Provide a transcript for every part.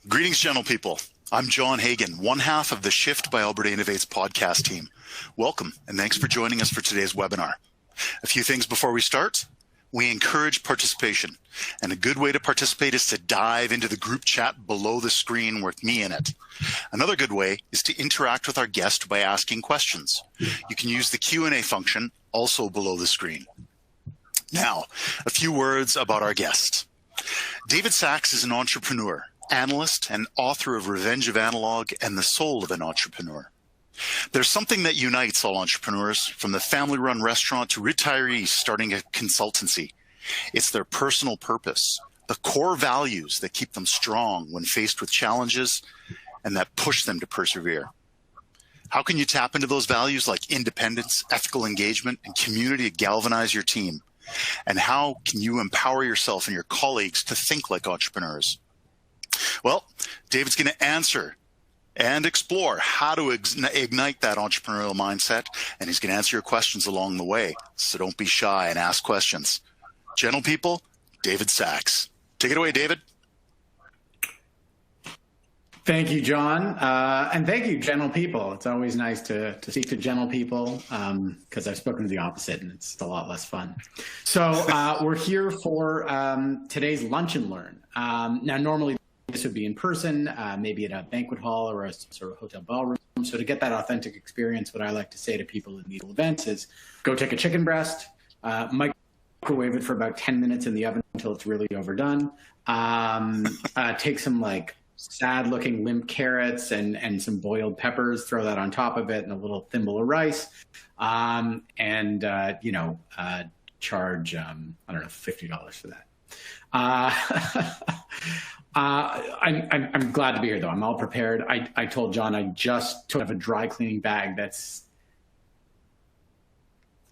Greetings, gentle people. I'm John Hagan, one half of the Shift by Alberta Innovates podcast team. Welcome, and thanks for joining us for today's webinar. A few things before we start. We encourage participation, and a good way to participate is to dive into the group chat below the screen with me in it. Another good way is to interact with our guest by asking questions. You can use the Q&A function also below the screen. Now, a few words about our guest. David Sachs is an entrepreneur, analyst, and author of Revenge of Analog and The Soul of an Entrepreneur. There's something that unites all entrepreneurs, from the family-run restaurant to retirees starting a consultancy. It's their personal purpose, the core values that keep them strong when faced with challenges and that push them to persevere. How can you tap into those values like independence, ethical engagement, and community to galvanize your team? And how can you empower yourself and your colleagues to think like entrepreneurs? Well, David's going to answer and explore how to ignite that entrepreneurial mindset, and he's going to answer your questions along the way. So don't be shy and ask questions. Gentle people, David Sachs. Take it away, David. Thank you, John. And thank you, gentle people. It's always nice to speak to gentle people because I've spoken to the opposite and it's a lot less fun. So we're here for today's Lunch and Learn. Now, normally this would be in person, maybe at a banquet hall or a sort of hotel ballroom. So to get that authentic experience, what I like to say to people in these events is go take a chicken breast, microwave it for about 10 minutes in the oven until it's really overdone. Take some like sad-looking limp carrots and some boiled peppers, throw that on top of it, and a little thimble of rice, charge I don't know, $50 for that. I'm glad to be here, though. I'm all prepared. I told John I just took a dry cleaning bag that's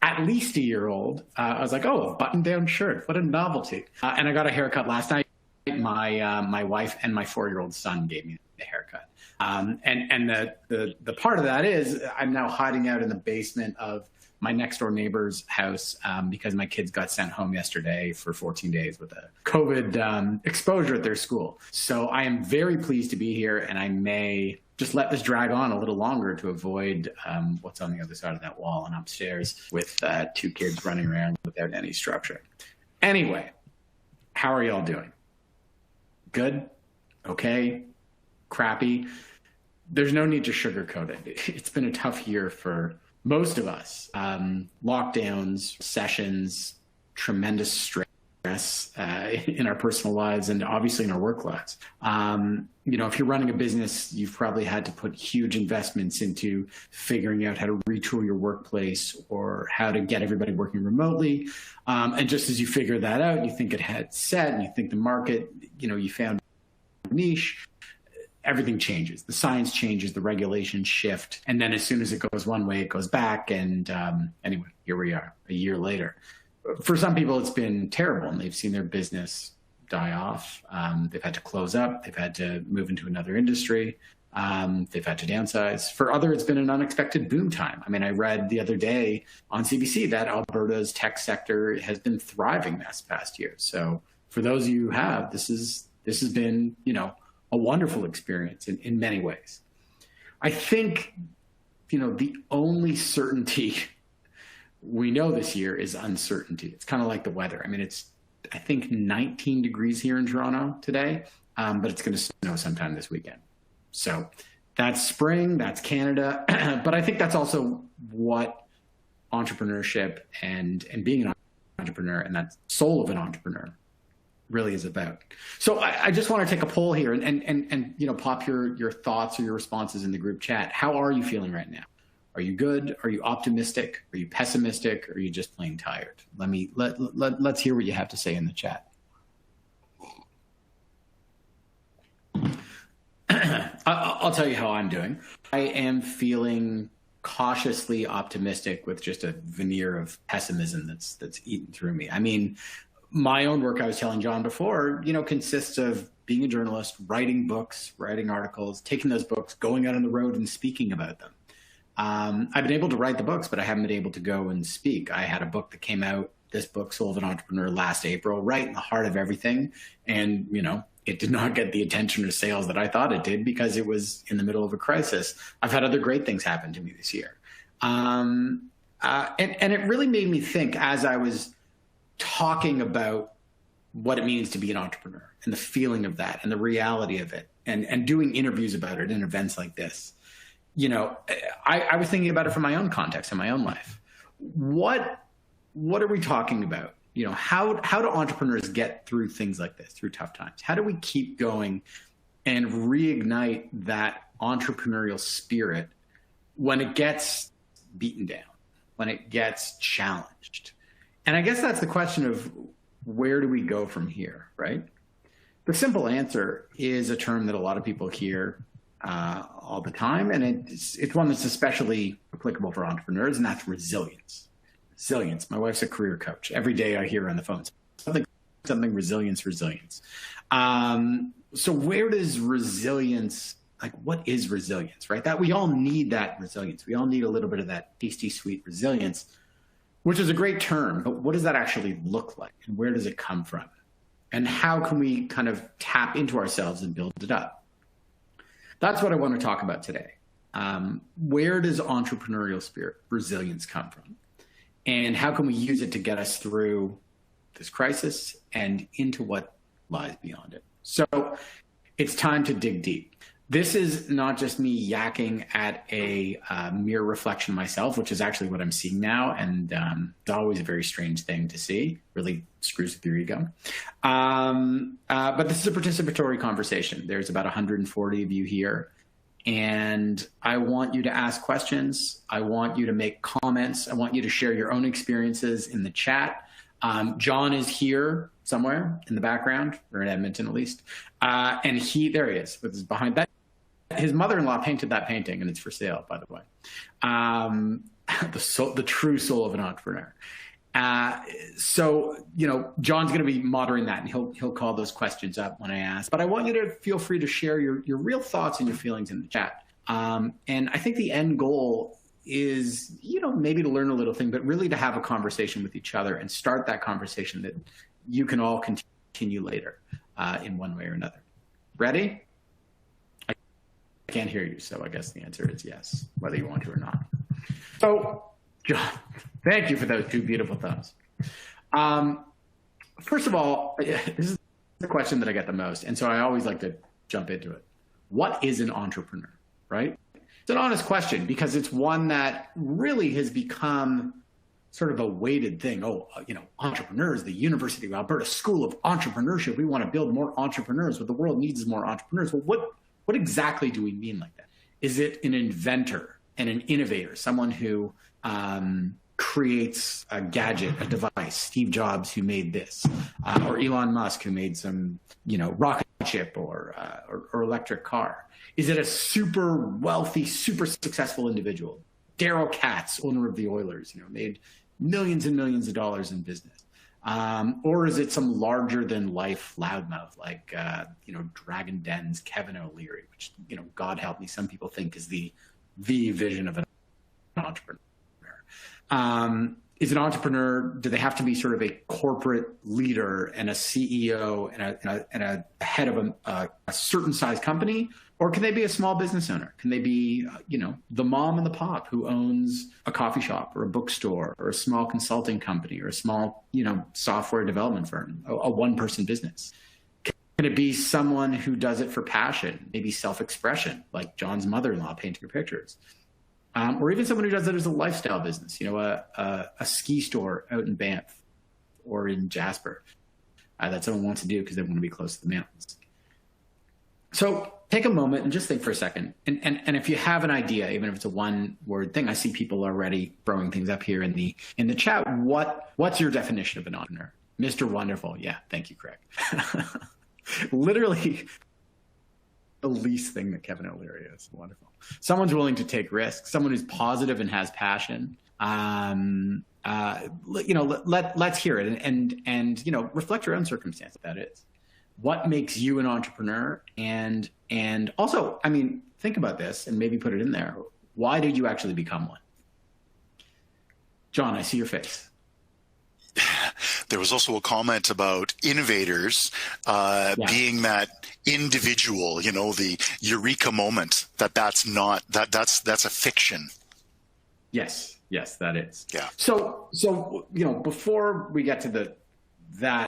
at least a year old. I was like, oh, a button-down shirt. What a novelty. And I got a haircut last night. My wife and my 4-year-old son gave me the haircut. And the part of that is I'm now hiding out in the basement of my next door neighbor's house because my kids got sent home yesterday for 14 days with a COVID exposure at their school. So I am very pleased to be here, and I may just let this drag on a little longer to avoid what's on the other side of that wall and upstairs with 2 kids running around without any structure. Anyway, how are y'all doing? Good? Okay? Crappy? There's no need to sugarcoat it. It's been a tough year for most of us. Lockdowns, sessions, tremendous stress in our personal lives and obviously in our work lives. If you're running a business, you've probably had to put huge investments into figuring out how to retool your workplace or how to get everybody working remotely. And just as you figure that out, you think it had set and you think the market, you found a niche, everything changes. The science changes, the regulations shift. And then as soon as it goes one way, it goes back. And anyway, here we are a year later. For some people, it's been terrible and they've seen their business die off. They've had to close up. They've had to move into another industry. They've had to downsize. For others, it's been an unexpected boom time. I mean, I read the other day on CBC that Alberta's tech sector has been thriving this past year. So for those of you who have, this has been, a wonderful experience in many ways. I think, the only certainty we know this year is uncertainty. It's kind of like the weather. I mean, it's, I think, 19 degrees here in Toronto today, but it's going to snow sometime this weekend. So that's spring, that's Canada. But I think that's also what entrepreneurship and being an entrepreneur and that soul of an entrepreneur really is about. So I just want to take a poll here and pop your thoughts or your responses in the group chat. How are you feeling right now? Are you good? Are you optimistic? Are you pessimistic? Or are you just plain tired? Let's hear what you have to say in the chat. I'll tell you how I'm doing. I am feeling cautiously optimistic with just a veneer of pessimism that's eaten through me. I mean, my own work, I was telling John before, consists of being a journalist, writing books, writing articles, taking those books, going out on the road and speaking about them. I've been able to write the books, but I haven't been able to go and speak. I had a book that came out, this book, Soul of an Entrepreneur, last April, right in the heart of everything. And, It did not get the attention or sales that I thought it did because it was in the middle of a crisis. I've had other great things happen to me this year. And it really made me think as I was talking about what it means to be an entrepreneur and the feeling of that and the reality of it and doing interviews about it in events like this. You know, I was thinking about it from my own context in my own life. What are we talking about? You know, how do entrepreneurs get through things like this, through tough times? How do we keep going and reignite that entrepreneurial spirit when it gets beaten down, when it gets challenged? And I guess that's the question of where do we go from here, right? The simple answer is a term that a lot of people hear all the time, and it's one that's especially applicable for entrepreneurs, and that's resilience. Resilience. My wife's a career coach. Every day I hear her on the phone. Something resilience. So where does resilience, like what is resilience, right? That we all need that resilience. We all need a little bit of that tasty, sweet resilience, which is a great term, but what does that actually look like? And where does it come from? And how can we kind of tap into ourselves and build it up? That's what I want to talk about today. Where does entrepreneurial spirit, resilience come from? And how can we use it to get us through this crisis and into what lies beyond it? So it's time to dig deep. This is not just me yakking at a mere reflection of myself, which is actually what I'm seeing now. And it's always a very strange thing to see. Really screws with your ego. But this is a participatory conversation. There's about 140 of you here. And I want you to ask questions. I want you to make comments. I want you to share your own experiences in the chat. John is here somewhere in the background, or in Edmonton at least. And there he is, with his behind that. His mother-in-law painted that painting, and it's for sale, by the way. The true soul of an entrepreneur. So, you know, John's going to be moderating that, and he'll call those questions up when I ask. But I want you to feel free to share your real thoughts and your feelings in the chat. And I think the end goal is, you know, maybe to learn a little thing, but really to have a conversation with each other and start that conversation that you can all continue later in one way or another. Ready? I can't hear you, so I guess the answer is yes, whether you want to or not. So, John, thank you for those two beautiful thumbs. First of all, this is the question that I get the most, and so I always like to jump into it. What is an entrepreneur, right? It's an honest question because it's one that really has become sort of a weighted thing. Oh, you know, entrepreneurs, the University of Alberta School of Entrepreneurship, we want to build more entrepreneurs. What the world needs is more entrepreneurs. Well, what exactly do we mean like that? Is it an inventor and an innovator, someone who creates a gadget, a device, Steve Jobs who made this, or Elon Musk who made some, you know, rocket ship or electric car? Is it a super wealthy, super successful individual? Darryl Katz, owner of the Oilers, you know, made millions and millions of dollars in business. Or is it some larger than life loudmouth like, you know, Dragon Den's Kevin O'Leary, which, you know, God help me, some people think is the vision of an entrepreneur. Is an entrepreneur, do they have to be sort of a corporate leader and a CEO and a head of a certain size company? Or can they be a small business owner? Can they be, you know, the mom and the pop who owns a coffee shop or a bookstore or a small consulting company or a small, you know, software development firm, a one-person business? Can it be someone who does it for passion, maybe self-expression, like John's mother-in-law painting her pictures? Or even someone who does it as a lifestyle business, you know, a ski store out in Banff or in Jasper that someone wants to do because they want to be close to the mountains. So take a moment and just think for a second. And if you have an idea, even if it's a one-word thing, I see people already throwing things up here in the chat. What's your definition of an entrepreneur? Mr. Wonderful. Yeah, thank you, Craig. Literally the least thing that Kevin O'Leary is. Wonderful. Someone's willing to take risks. Someone who's positive and has passion. You know, let's hear it and you know, reflect your own circumstance. That is, what makes you an entrepreneur? And also, I mean, think about this and maybe put it in there. Why did you actually become one? John, I see your face. There was also a comment about innovators being that individual, the eureka moment. That's a fiction. Yes, that is. Yeah. So before we get to the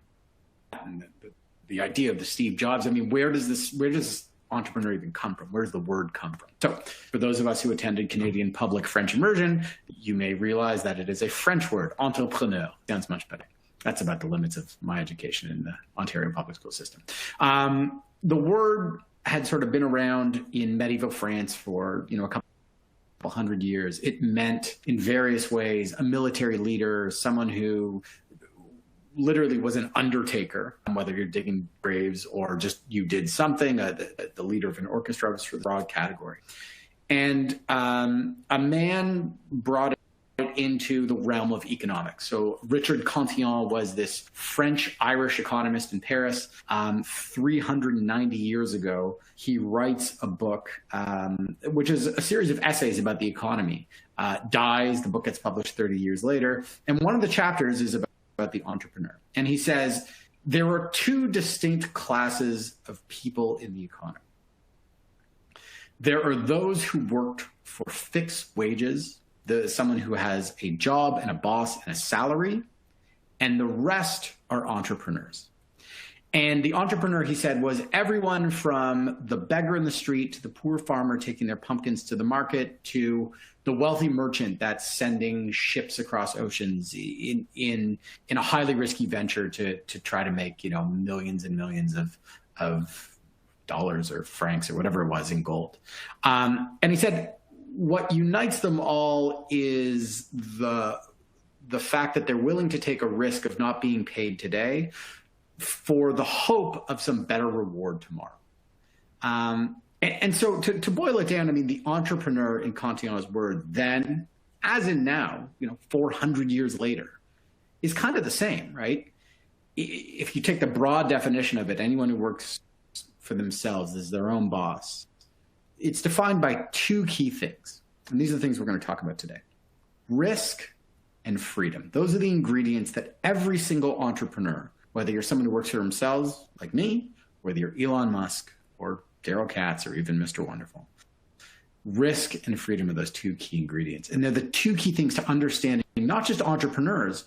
idea of the Steve Jobs, I mean, where does entrepreneur even come from? Where does the word come from? So for those of us who attended Canadian public French immersion, you may realize that it is a French word, entrepreneur. Sounds much better. That's about the limits of my education in the Ontario public school system. The word had sort of been around in medieval France for, a couple hundred years. It meant in various ways a military leader, someone who literally was an undertaker, whether you're digging graves or just you did something. The leader of an orchestra was for the broad category. And a man brought it into the realm of economics. So Richard Cantillon was this French-Irish economist in Paris. 390 years ago, he writes a book, which is a series of essays about the economy. Dies, the book gets published 30 years later. And one of the chapters is about the entrepreneur. And he says, there are two distinct classes of people in the economy. There are those who worked for fixed wages, someone who has a job and a boss and a salary, and the rest are entrepreneurs. And the entrepreneur, he said, was everyone from the beggar in the street to the poor farmer taking their pumpkins to the market to the wealthy merchant that's sending ships across oceans in a highly risky venture to try to make, millions and millions of dollars or francs or whatever it was in gold. And he said, what unites them all is the fact that they're willing to take a risk of not being paid today for the hope of some better reward tomorrow. And so to boil it down, I mean, the entrepreneur in Cantillon's word then, as in now, 400 years later, is kind of the same, right? If you take the broad definition of it, anyone who works for themselves is their own boss. It's defined by two key things. And these are the things we're going to talk about today. Risk and freedom. Those are the ingredients that every single entrepreneur, whether you're someone who works for themselves like me, whether you're Elon Musk or Daryl Katz or even Mr. Wonderful, risk and freedom are those two key ingredients. And they're the two key things to understanding not just entrepreneurs,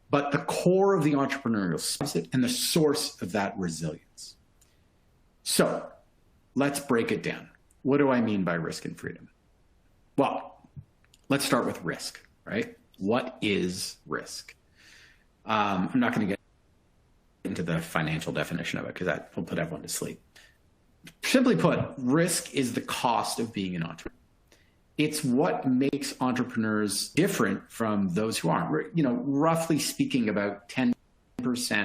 but the core of the entrepreneurial spirit and the source of that resilience. So let's break it down. What do I mean by risk and freedom? Well, let's start with risk, right? What is risk? I'm not going to get into the financial definition of it because that will put everyone to sleep. Simply put, risk is the cost of being an entrepreneur. It's what makes entrepreneurs different from those who aren't. Roughly speaking, about 10%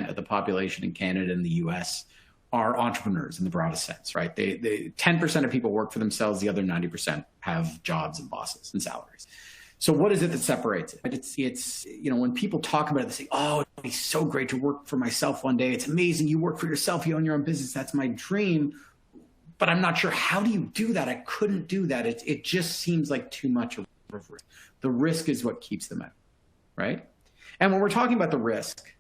of the population in Canada and the US are entrepreneurs in the broadest sense, right? 10% of people work for themselves. The other 90% have jobs and bosses and salaries. So what is it that separates it? It's when people talk about it, they say, oh, it'd be so great to work for myself one day. It's amazing. You work for yourself. You own your own business. That's my dream. But I'm not sure. How do you do that? I couldn't do that. It just seems like too much of risk. The risk is what keeps them out, right? And when we're talking about the risk,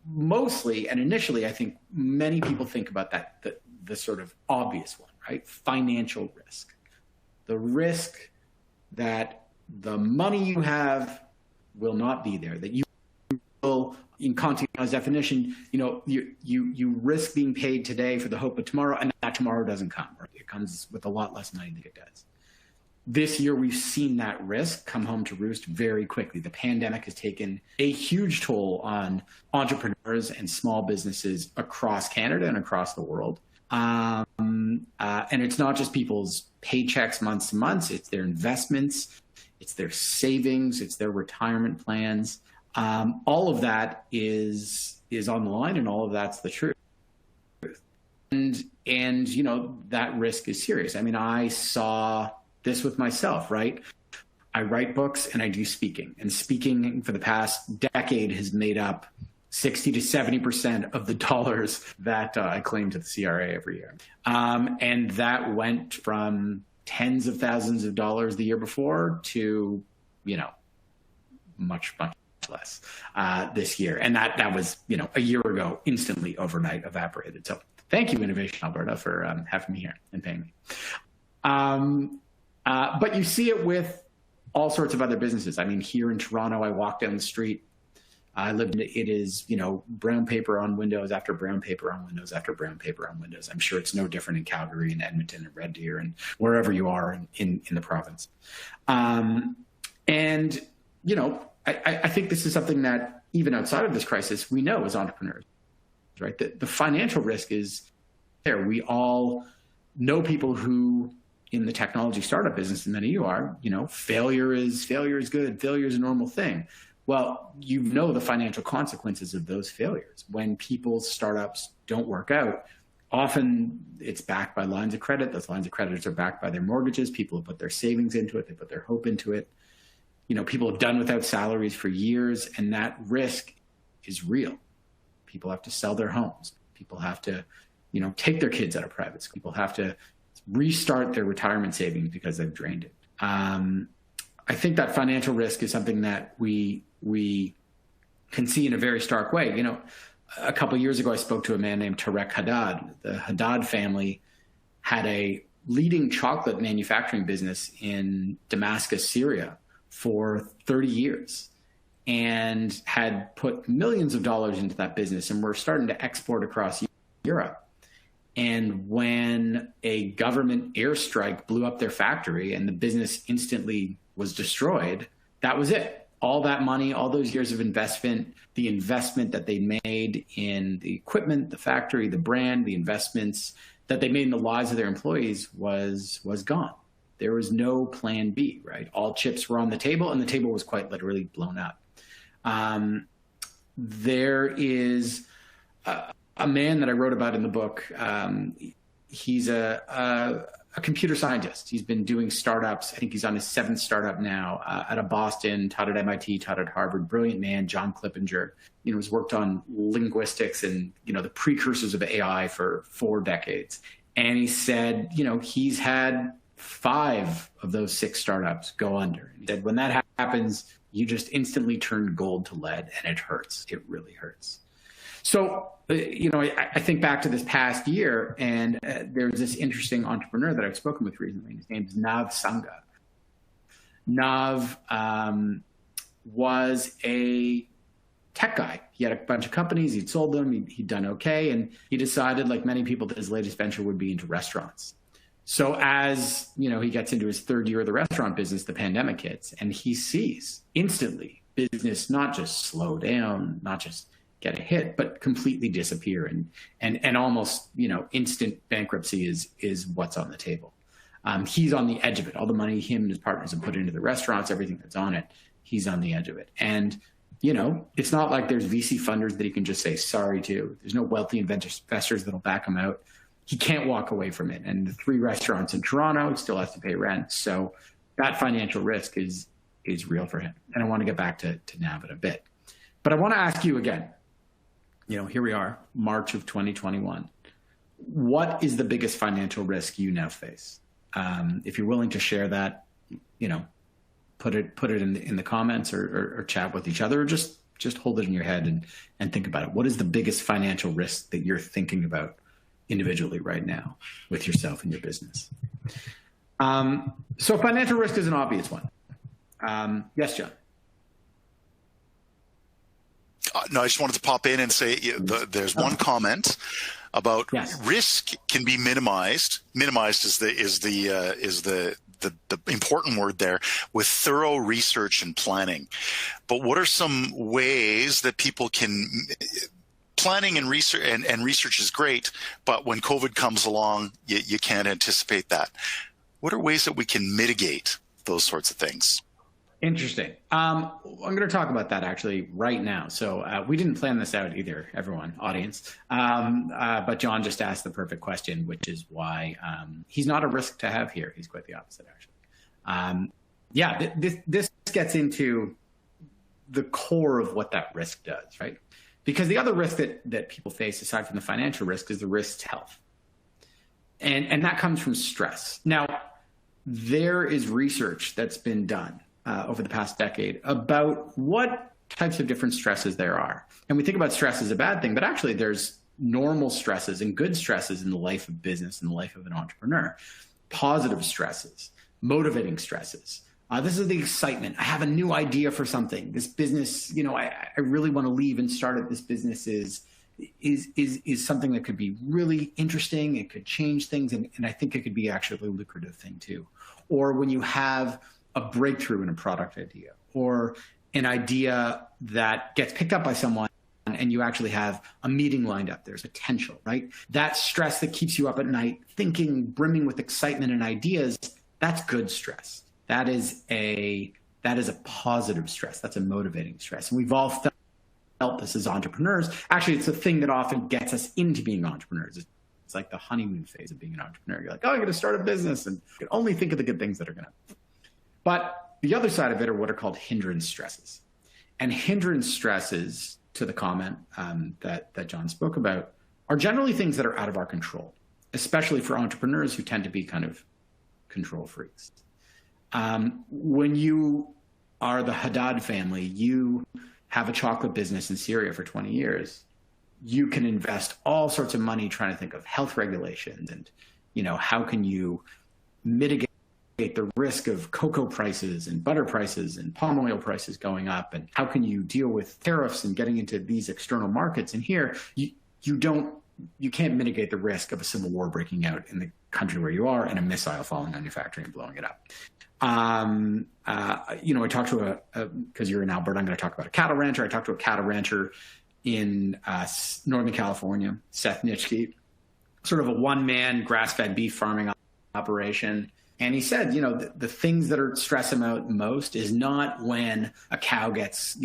mostly and initially, I think many people think about that, the sort of obvious one, right? Financial risk. The risk that the money you have will not be there, that you will, in Cantillon's definition, you risk being paid today for the hope of tomorrow, and that tomorrow doesn't come. Right? It comes with a lot less money than it does. This year, we've seen that risk come home to roost very quickly. The pandemic has taken a huge toll on entrepreneurs and small businesses across Canada and across the world. And it's not just people's paychecks months to months. It's their investments. It's their savings. It's their retirement plans. All of that is on the line, and all of that's the truth. And that risk is serious. I mean, I saw this with myself, right? I write books and I do speaking. And speaking for the past decade has made up 60 to 70% of the dollars that I claim to the CRA every year. And that went from tens of thousands of dollars the year before to, much, much less this year. And that was, a year ago, instantly overnight evaporated. So thank you, Innovation Alberta, for having me here and paying me. But you see it with all sorts of other businesses. I mean, here in Toronto, I walk down the street. It is, brown paper on windows after brown paper on windows after brown paper on windows. I'm sure it's no different in Calgary and Edmonton and Red Deer and wherever you are in the province. I think this is something that even outside of this crisis, we know as entrepreneurs, right? The financial risk is there. We all know people who, in the technology startup business, and many of you are, failure is good. Failure is a normal thing. Well, the financial consequences of those failures. When people's startups don't work out, often it's backed by lines of credit. Those lines of credit are backed by their mortgages. People have put their savings into it. They put their hope into it. People have done without salaries for years, and that risk is real. People have to sell their homes. People have to, take their kids out of private school. People have to restart their retirement savings because they've drained it. I think that financial risk is something that we can see in a very stark way. A couple of years ago, I spoke to a man named Tarek Haddad. The Haddad family had a leading chocolate manufacturing business in Damascus, Syria for 30 years and had put millions of dollars into that business and were starting to export across Europe. And when a government airstrike blew up their factory and the business instantly was destroyed, that was it. All that money, all those years of investment, the investment that they made in the equipment, the factory, the brand, the investments that they made in the lives of their employees was gone. There was no plan B, right? All chips were on the table, and the table was quite literally blown up. There is a man that I wrote about in the book. He's a computer scientist. He's been doing startups. I think he's on his 7th startup now, out of Boston, taught at MIT, taught at Harvard. Brilliant man, John Clippinger. Has worked on linguistics and, the precursors of AI for 4 decades. And he said, he's had 5 of those 6 startups go under. He said, when that happens, you just instantly turn gold to lead, and it hurts. It really hurts. So, I think back to this past year, and there's this interesting entrepreneur that I've spoken with recently. His name is Nav Sangha. Nav was a tech guy. He had a bunch of companies. He'd sold them. He'd done okay. And he decided, like many people, that his latest venture would be into restaurants. So as, he gets into his 3rd year of the restaurant business, the pandemic hits, and he sees instantly business not just slow down, not just get a hit, but completely disappear, and almost, instant bankruptcy is what's on the table. He's on the edge of it. All the money him and his partners have put into the restaurants, everything that's on it, he's on the edge of it. And, it's not like there's VC funders that he can just say sorry to. There's no wealthy investors that'll back him out. He can't walk away from it. And the 3 restaurants in Toronto, he still has to pay rent. So that financial risk is real for him. And I want to get back to Nav in a bit. But I want to ask you again, here we are, March of 2021. What is the biggest financial risk you now face? If you're willing to share that, put it in the comments or chat with each other, or just hold it in your head and think about it. What is the biggest financial risk that you're thinking about individually right now with yourself and your business? So financial risk is an obvious one. Yes, John. No, I just wanted to pop in and say there's one comment about risk can be minimized. Minimized is the important word there, with thorough research and planning. But what are some ways that people can planning and research and research is great, but when COVID comes along, you can't anticipate that. What are ways that we can mitigate those sorts of things? Interesting. I'm going to talk about that actually right now. So we didn't plan this out either, everyone, audience. But John just asked the perfect question, which is why he's not a risk to have here. He's quite the opposite, actually. This gets into the core of what that risk does, right? Because the other risk that people face, aside from the financial risk, is the risk to health. And that comes from stress. Now, there is research that's been done over the past decade about what types of different stresses there are. And we think about stress as a bad thing, but actually there's normal stresses and good stresses in the life of business and the life of an entrepreneur. Positive stresses, motivating stresses. This is the excitement. I have a new idea for something. This business, I really want to leave and start it. This business is something that could be really interesting. It could change things. And I think it could be actually a lucrative thing too. Or when you have a breakthrough in a product idea, or an idea that gets picked up by someone and you actually have a meeting lined up. There's potential, right? That stress that keeps you up at night, thinking, brimming with excitement and ideas, that's good stress. That is a positive stress. That's a motivating stress. And we've all felt this as entrepreneurs. Actually, it's a thing that often gets us into being entrepreneurs. It's like the honeymoon phase of being an entrepreneur. You're like, oh, I'm going to start a business, and you can only think of the good things that are going to. But the other side of it are what are called hindrance stresses. And hindrance stresses, to the comment that John spoke about, are generally things that are out of our control, especially for entrepreneurs who tend to be kind of control freaks. When you are the Haddad family, you have a chocolate business in Syria for 20 years. You can invest all sorts of money trying to think of health regulations and, how can you mitigate the risk of cocoa prices and butter prices and palm oil prices going up, and how can you deal with tariffs and getting into these external markets. And here you can't mitigate the risk of a civil war breaking out in the country where you are and a missile falling on your factory and blowing it up. I talked to because you're in Alberta, I'm going to talk about a cattle rancher. I talked to a cattle rancher in Northern California, Seth Nitschke, sort of a one-man grass-fed beef farming operation. And he said, the things that are stress him out most is not when a cow gets,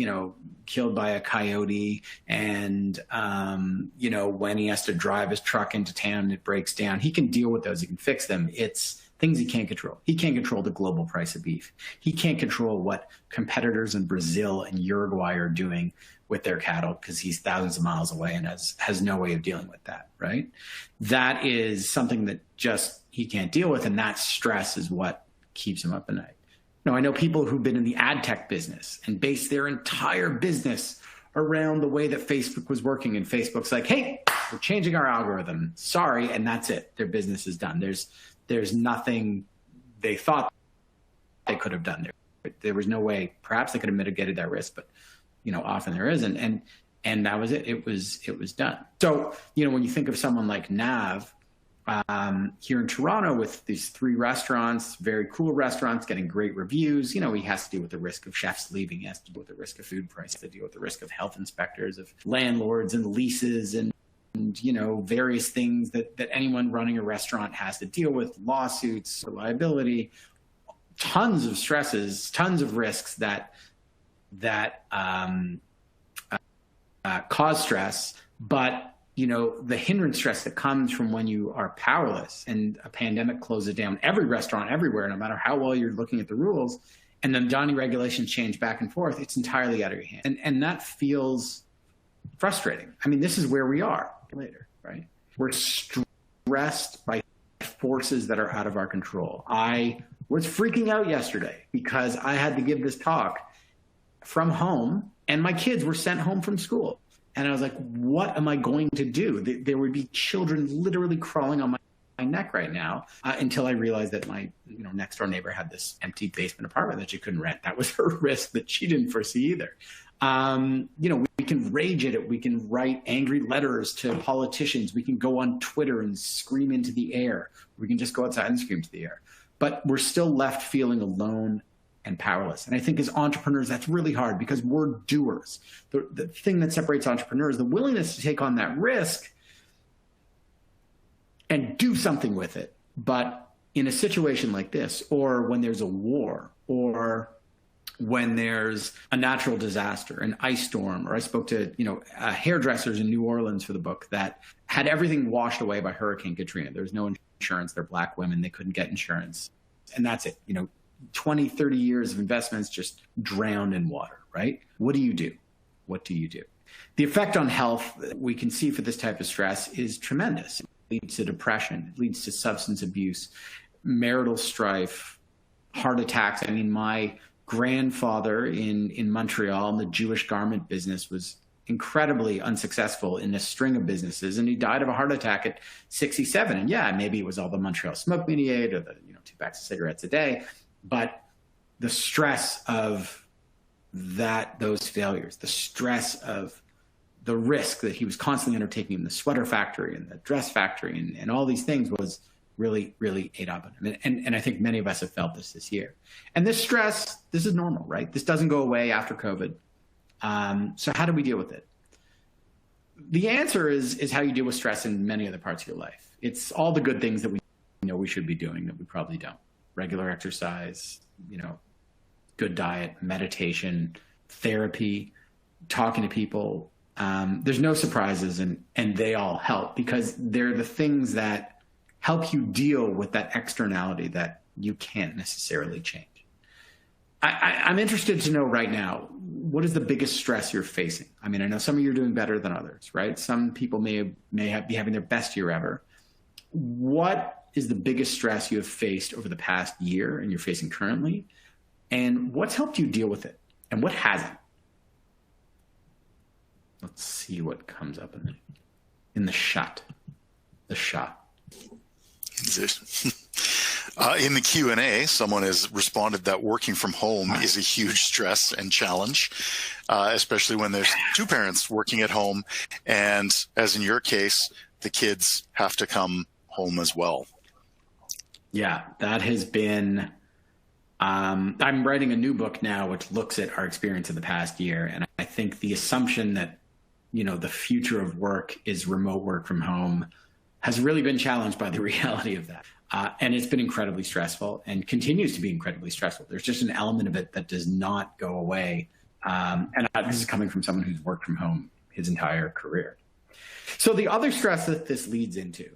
killed by a coyote and, when he has to drive his truck into town and it breaks down. He can deal with those. He can fix them. It's things he can't control. He can't control the global price of beef. He can't control what competitors in Brazil and Uruguay are doing with their cattle because he's thousands of miles away and has no way of dealing with that, right? That is something that just he can't deal with, and that stress is what keeps him up at night. I know people who've been in the ad tech business and based their entire business around the way that Facebook was working, and Facebook's like, hey, we're changing our algorithm. Sorry, and that's it. Their business is done. There's nothing they thought they could have done there. There was no way. Perhaps they could have mitigated that risk, but often there isn't. And that was it. It was done. So, when you think of someone like Nav here in Toronto with these 3 restaurants, very cool restaurants, getting great reviews, he has to deal with the risk of chefs leaving. He has to deal with the risk of food prices, to deal with the risk of health inspectors, of landlords and leases and various things that anyone running a restaurant has to deal with, lawsuits, liability, tons of stresses, tons of risks that cause stress. But, the hindrance stress that comes from when you are powerless and a pandemic closes down every restaurant everywhere, no matter how well you're looking at the rules, and then Johnny regulations change back and forth, it's entirely out of your hands. And that feels frustrating. I mean, this is where we are later, right? We're stressed by forces that are out of our control. I was freaking out yesterday because I had to give this talk from home and my kids were sent home from school. And I was like, what am I going to do? There would be children literally crawling on my neck right now until I realized that my next door neighbor had this empty basement apartment that she couldn't rent. That was her risk that she didn't foresee either. We can rage at it. We can write angry letters to politicians. We can go on Twitter and scream into the air. We can just go outside and scream to the air. But we're still left feeling alone and powerless. And I think as entrepreneurs, that's really hard because we're doers. The thing that separates entrepreneurs, the willingness to take on that risk and do something with it. But in a situation like this, or when there's a war, or when there's a natural disaster, an ice storm, or I spoke to, hairdressers in New Orleans for the book that had everything washed away by Hurricane Katrina. There was no insurance. They're Black women. They couldn't get insurance. And that's it. 20, 30 years of investments just drowned in water, right? What do you do? What do you do? The effect on health we can see for this type of stress is tremendous. It leads to depression. It leads to substance abuse, marital strife, heart attacks. I mean, my grandfather in Montreal in the Jewish garment business was incredibly unsuccessful in a string of businesses, and he died of a heart attack at 67. And yeah, maybe it was all the Montreal smoke meat he ate, or the 2 packs of cigarettes a day, but the stress of those failures, the stress of the risk that he was constantly undertaking in the sweater factory and the dress factory and all these things was really, really ate up on him. And I think many of us have felt this year. And this stress, this is normal, right? This doesn't go away after COVID. So how do we deal with it? The answer is how you deal with stress in many other parts of your life. It's all the good things that we know we should be doing that we probably don't. Regular exercise, good diet, meditation, therapy, talking to people. There's no surprises, and they all help because they're the things that help you deal with that externality that you can't necessarily change. I'm interested to know right now, what is the biggest stress you're facing? I mean, I know some of you are doing better than others, right? Some people may be having their best year ever. What is the biggest stress you have faced over the past year and you're facing currently? And what's helped you deal with it? And what hasn't? Let's see what comes up in the shot. The shot. In the Q&A, someone has responded that working from home is a huge stress and challenge, especially when there's 2 parents working at home. And as in your case, the kids have to come home as well. Yeah, that has been, I'm writing a new book now, which looks at our experience of the past year. And I think the assumption that, the future of work is remote work from home has really been challenged by the reality of that. And it's been incredibly stressful and continues to be incredibly stressful. There's just an element of it that does not go away. This is coming from someone who's worked from home his entire career. So the other stress that this leads into,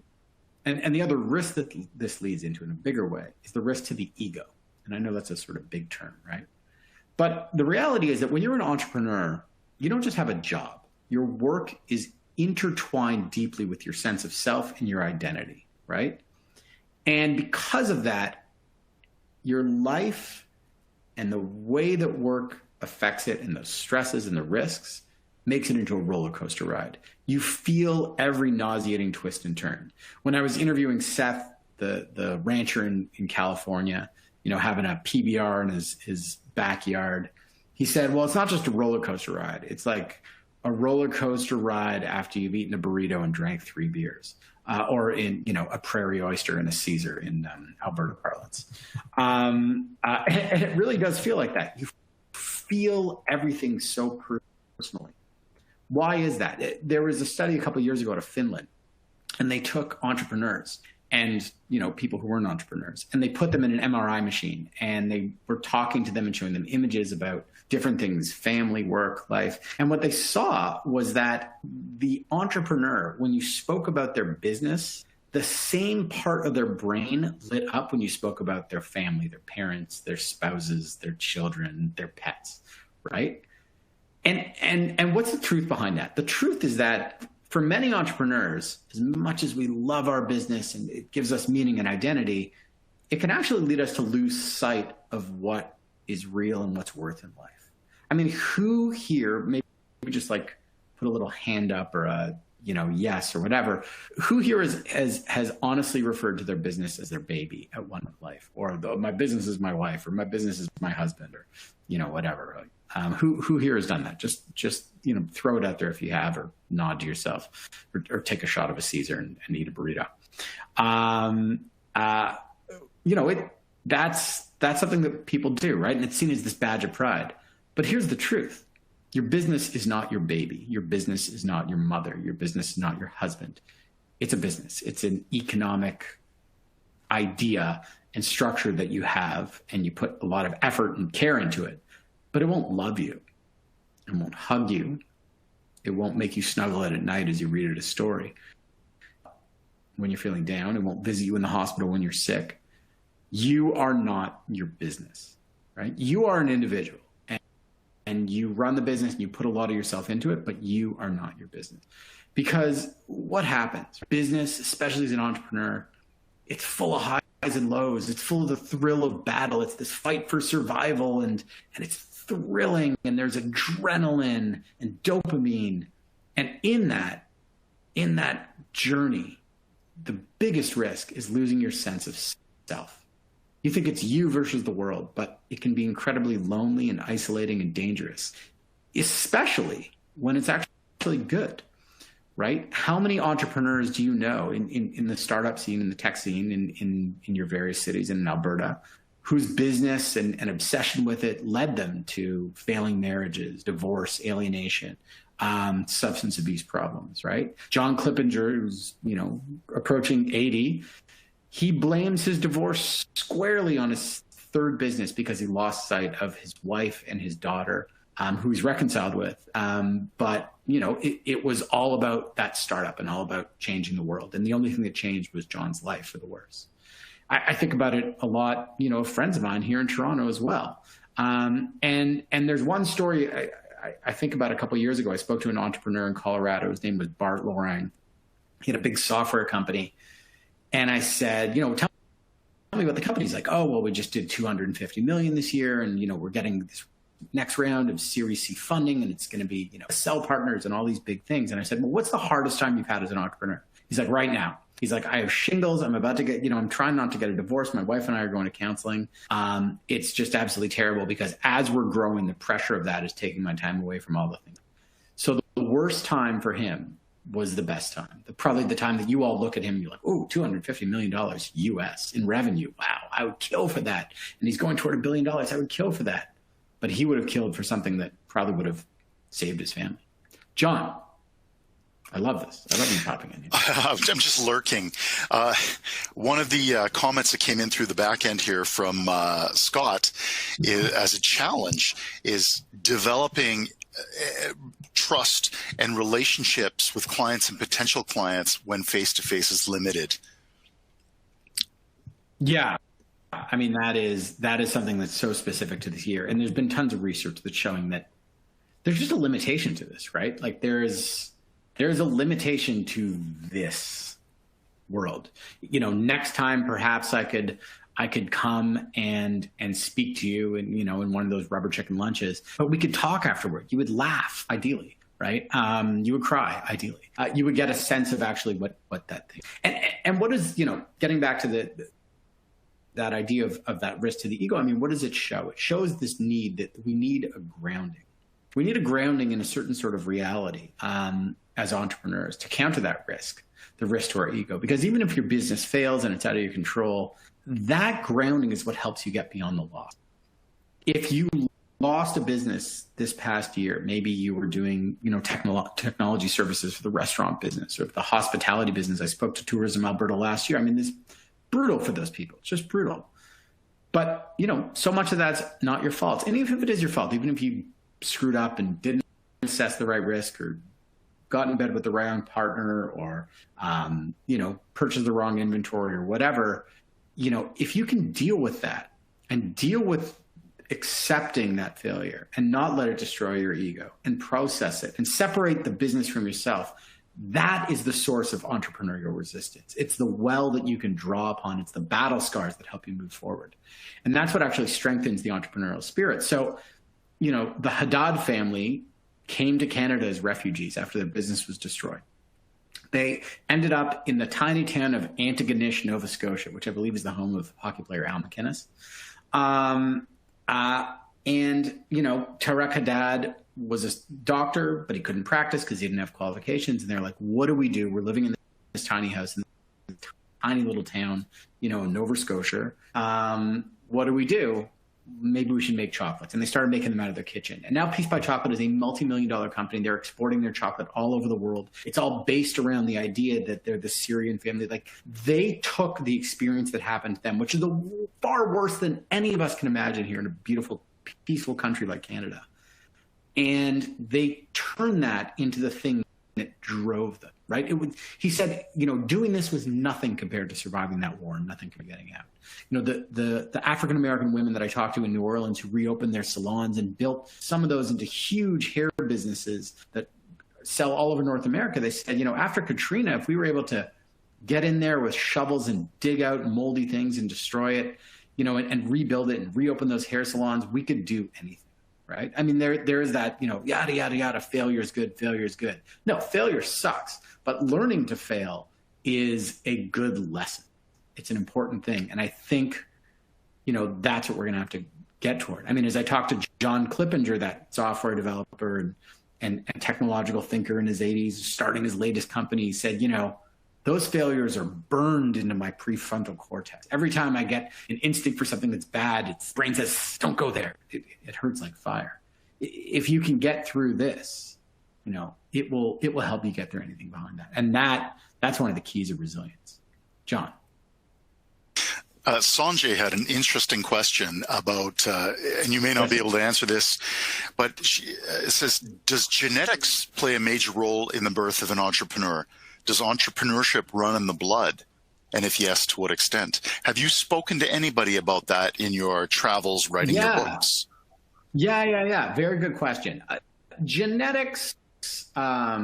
and the other risk that this leads into in a bigger way, is the risk to the ego. And I know that's a sort of big term, right? But the reality is that when you're an entrepreneur, you don't just have a job. Your work is intertwined deeply with your sense of self and your identity, right? And because of that, your life and the way that work affects it and the stresses and the risks makes it into a roller coaster ride. You feel every nauseating twist and turn. When I was interviewing Seth, the rancher in California, having a PBR in his backyard, he said, well, it's not just a roller coaster ride. It's like a roller coaster ride after you've eaten a burrito and drank 3 beers. Or in, a prairie oyster and a Caesar in Alberta parlance. And it really does feel like that. You feel everything so personally. Why is that? There was a study a couple of years ago out of Finland, and they took entrepreneurs and, people who weren't entrepreneurs, and they put them in an MRI machine, and they were talking to them and showing them images about different things, family, work, life. And what they saw was that the entrepreneur, when you spoke about their business, the same part of their brain lit up when you spoke about their family, their parents, their spouses, their children, their pets, right? And what's the truth behind that? The truth is that for many entrepreneurs, as much as we love our business and it gives us meaning and identity, it can actually lead us to lose sight of what is real and what's worth in life. I mean, who here, maybe just like put a little hand up or a, yes or whatever, who here has honestly referred to their business as their baby at one point in life, or my business is my wife, or my business is my husband, or, whatever. Who here has done that? Just throw it out there if you have, or nod to yourself, or take a shot of a Caesar and eat a burrito. That's something that people do, right? And it's seen as this badge of pride. But here's the truth. Your business is not your baby. Your business is not your mother. Your business is not your husband. It's a business. It's an economic idea and structure that you have, and you put a lot of effort and care into it. But it won't love you. It won't hug you. It won't make you snuggle at night as you read it a story. When you're feeling down, it won't visit you in the hospital when you're sick. You are not your business, right? You are an individual, and you run the business and you put a lot of yourself into it, but you are not your business. Because what happens? Business, especially as an entrepreneur, it's full of highs and lows. It's full of the thrill of battle. It's this fight for survival, and it's thrilling, and there's adrenaline and dopamine. And in that journey, the biggest risk is losing your sense of self. You think it's you versus the world, but it can be incredibly lonely and isolating and dangerous, especially when it's actually good, right? How many entrepreneurs do you know in the startup scene, in the tech scene, in your various cities in Alberta, whose business and obsession with it led them to failing marriages, divorce, alienation, substance abuse problems, right? John Clippinger, who's, approaching 80, he blames his divorce squarely on his third business because he lost sight of his wife and his daughter, who he's reconciled with. But it was all about that startup and all about changing the world. And the only thing that changed was John's life for the worse. I think about it a lot, friends of mine here in Toronto as well. And there's one story I think about a couple of years ago. I spoke to an entrepreneur in Colorado. His name was Bart Lorang. He had a big software company. And I said, tell me about the company. He's like, oh, well, we just did $250 million this year. And, we're getting this next round of Series C funding, and it's going to be, sell partners and all these big things. And I said, well, what's the hardest time you've had as an entrepreneur? He's like, right now. He's like, I have shingles. I'm about to get, I'm trying not to get a divorce. My wife and I are going to counseling. It's just absolutely terrible because as we're growing, the pressure of that is taking my time away from all the things. So the worst time for him was the best time. Probably the time that you all look at him and you're like, oh, $250 million US in revenue. Wow, I would kill for that. And he's going toward $1 billion. I would kill for that. But he would have killed for something that probably would have saved his family. John, I love this. I love you popping in here. I'm just lurking. One of the comments that came in through the back end here from Scott as a challenge is developing trust and relationships with clients and potential clients when face-to-face is limited. Yeah. I mean, that is something that's so specific to this year. And there's been tons of research that's showing that there's just a limitation to this, right? Like there is a limitation to this world. Next time perhaps I could come and speak to you and, in one of those rubber chicken lunches, but we could talk afterward. You would laugh, ideally, right? You would cry, ideally. You would get a sense of actually what that thing. And what is, getting back to that idea of that risk to the ego, I mean, what does it show? It shows this need that we need a grounding. We need a grounding in a certain sort of reality as entrepreneurs to counter that risk, the risk to our ego. Because even if your business fails and it's out of your control, that grounding is what helps you get beyond the loss. If you lost a business this past year, maybe you were doing, technology services for the restaurant business or the hospitality business. I spoke to Tourism Alberta last year. I mean, this is brutal for those people. It's just brutal. But, so much of that's not your fault. And even if it is your fault, even if you screwed up and didn't assess the right risk or got in bed with the wrong partner or, purchased the wrong inventory or whatever, if you can deal with that and deal with accepting that failure and not let it destroy your ego and process it and separate the business from yourself, that is the source of entrepreneurial resistance. It's the well that you can draw upon. It's the battle scars that help you move forward. And that's what actually strengthens the entrepreneurial spirit. So, the Haddad family came to Canada as refugees after their business was destroyed. They ended up in the tiny town of Antigonish, Nova Scotia, which I believe is the home of hockey player Al MacInnis. Tarek Haddad was a doctor, but he couldn't practice because he didn't have qualifications. And they're like, what do we do? We're living in this tiny house in this tiny little town, in Nova Scotia. What do we do? Maybe we should make chocolates. And they started making them out of their kitchen. And now Peace by Chocolate is a multi-million-dollar company. They're exporting their chocolate all over the world. It's all based around the idea that they're the Syrian family. Like, they took the experience that happened to them, which is far worse than any of us can imagine here in a beautiful, peaceful country like Canada. And they turned that into the thing that drove them, right? He said, doing this was nothing compared to surviving that war and nothing compared to getting out. The African-American women that I talked to in New Orleans who reopened their salons and built some of those into huge hair businesses that sell all over North America. They said, after Katrina, if we were able to get in there with shovels and dig out moldy things and destroy it, and rebuild it and reopen those hair salons. We could do anything, right? I mean, there is that, yada, yada, yada, failure is good, failure is good. No, failure sucks, but learning to fail is a good lesson. It's an important thing. And I think, that's what we're going to have to get toward. I mean, as I talked to John Clippinger, that software developer and technological thinker in his 80s, starting his latest company, he said, those failures are burned into my prefrontal cortex. Every time I get an instinct for something that's bad, its brain says, don't go there. It hurts like fire. If you can get through this, it will help you get through anything behind that. And that's one of the keys of resilience. John. Sanjay had an interesting question about, and you may not be able to answer this, but it says, does genetics play a major role in the birth of an entrepreneur? Does entrepreneurship run in the blood? And if yes, to what extent? Have you spoken to anybody about that in your travels, writing your books? Yeah. Very good question. Genetics, I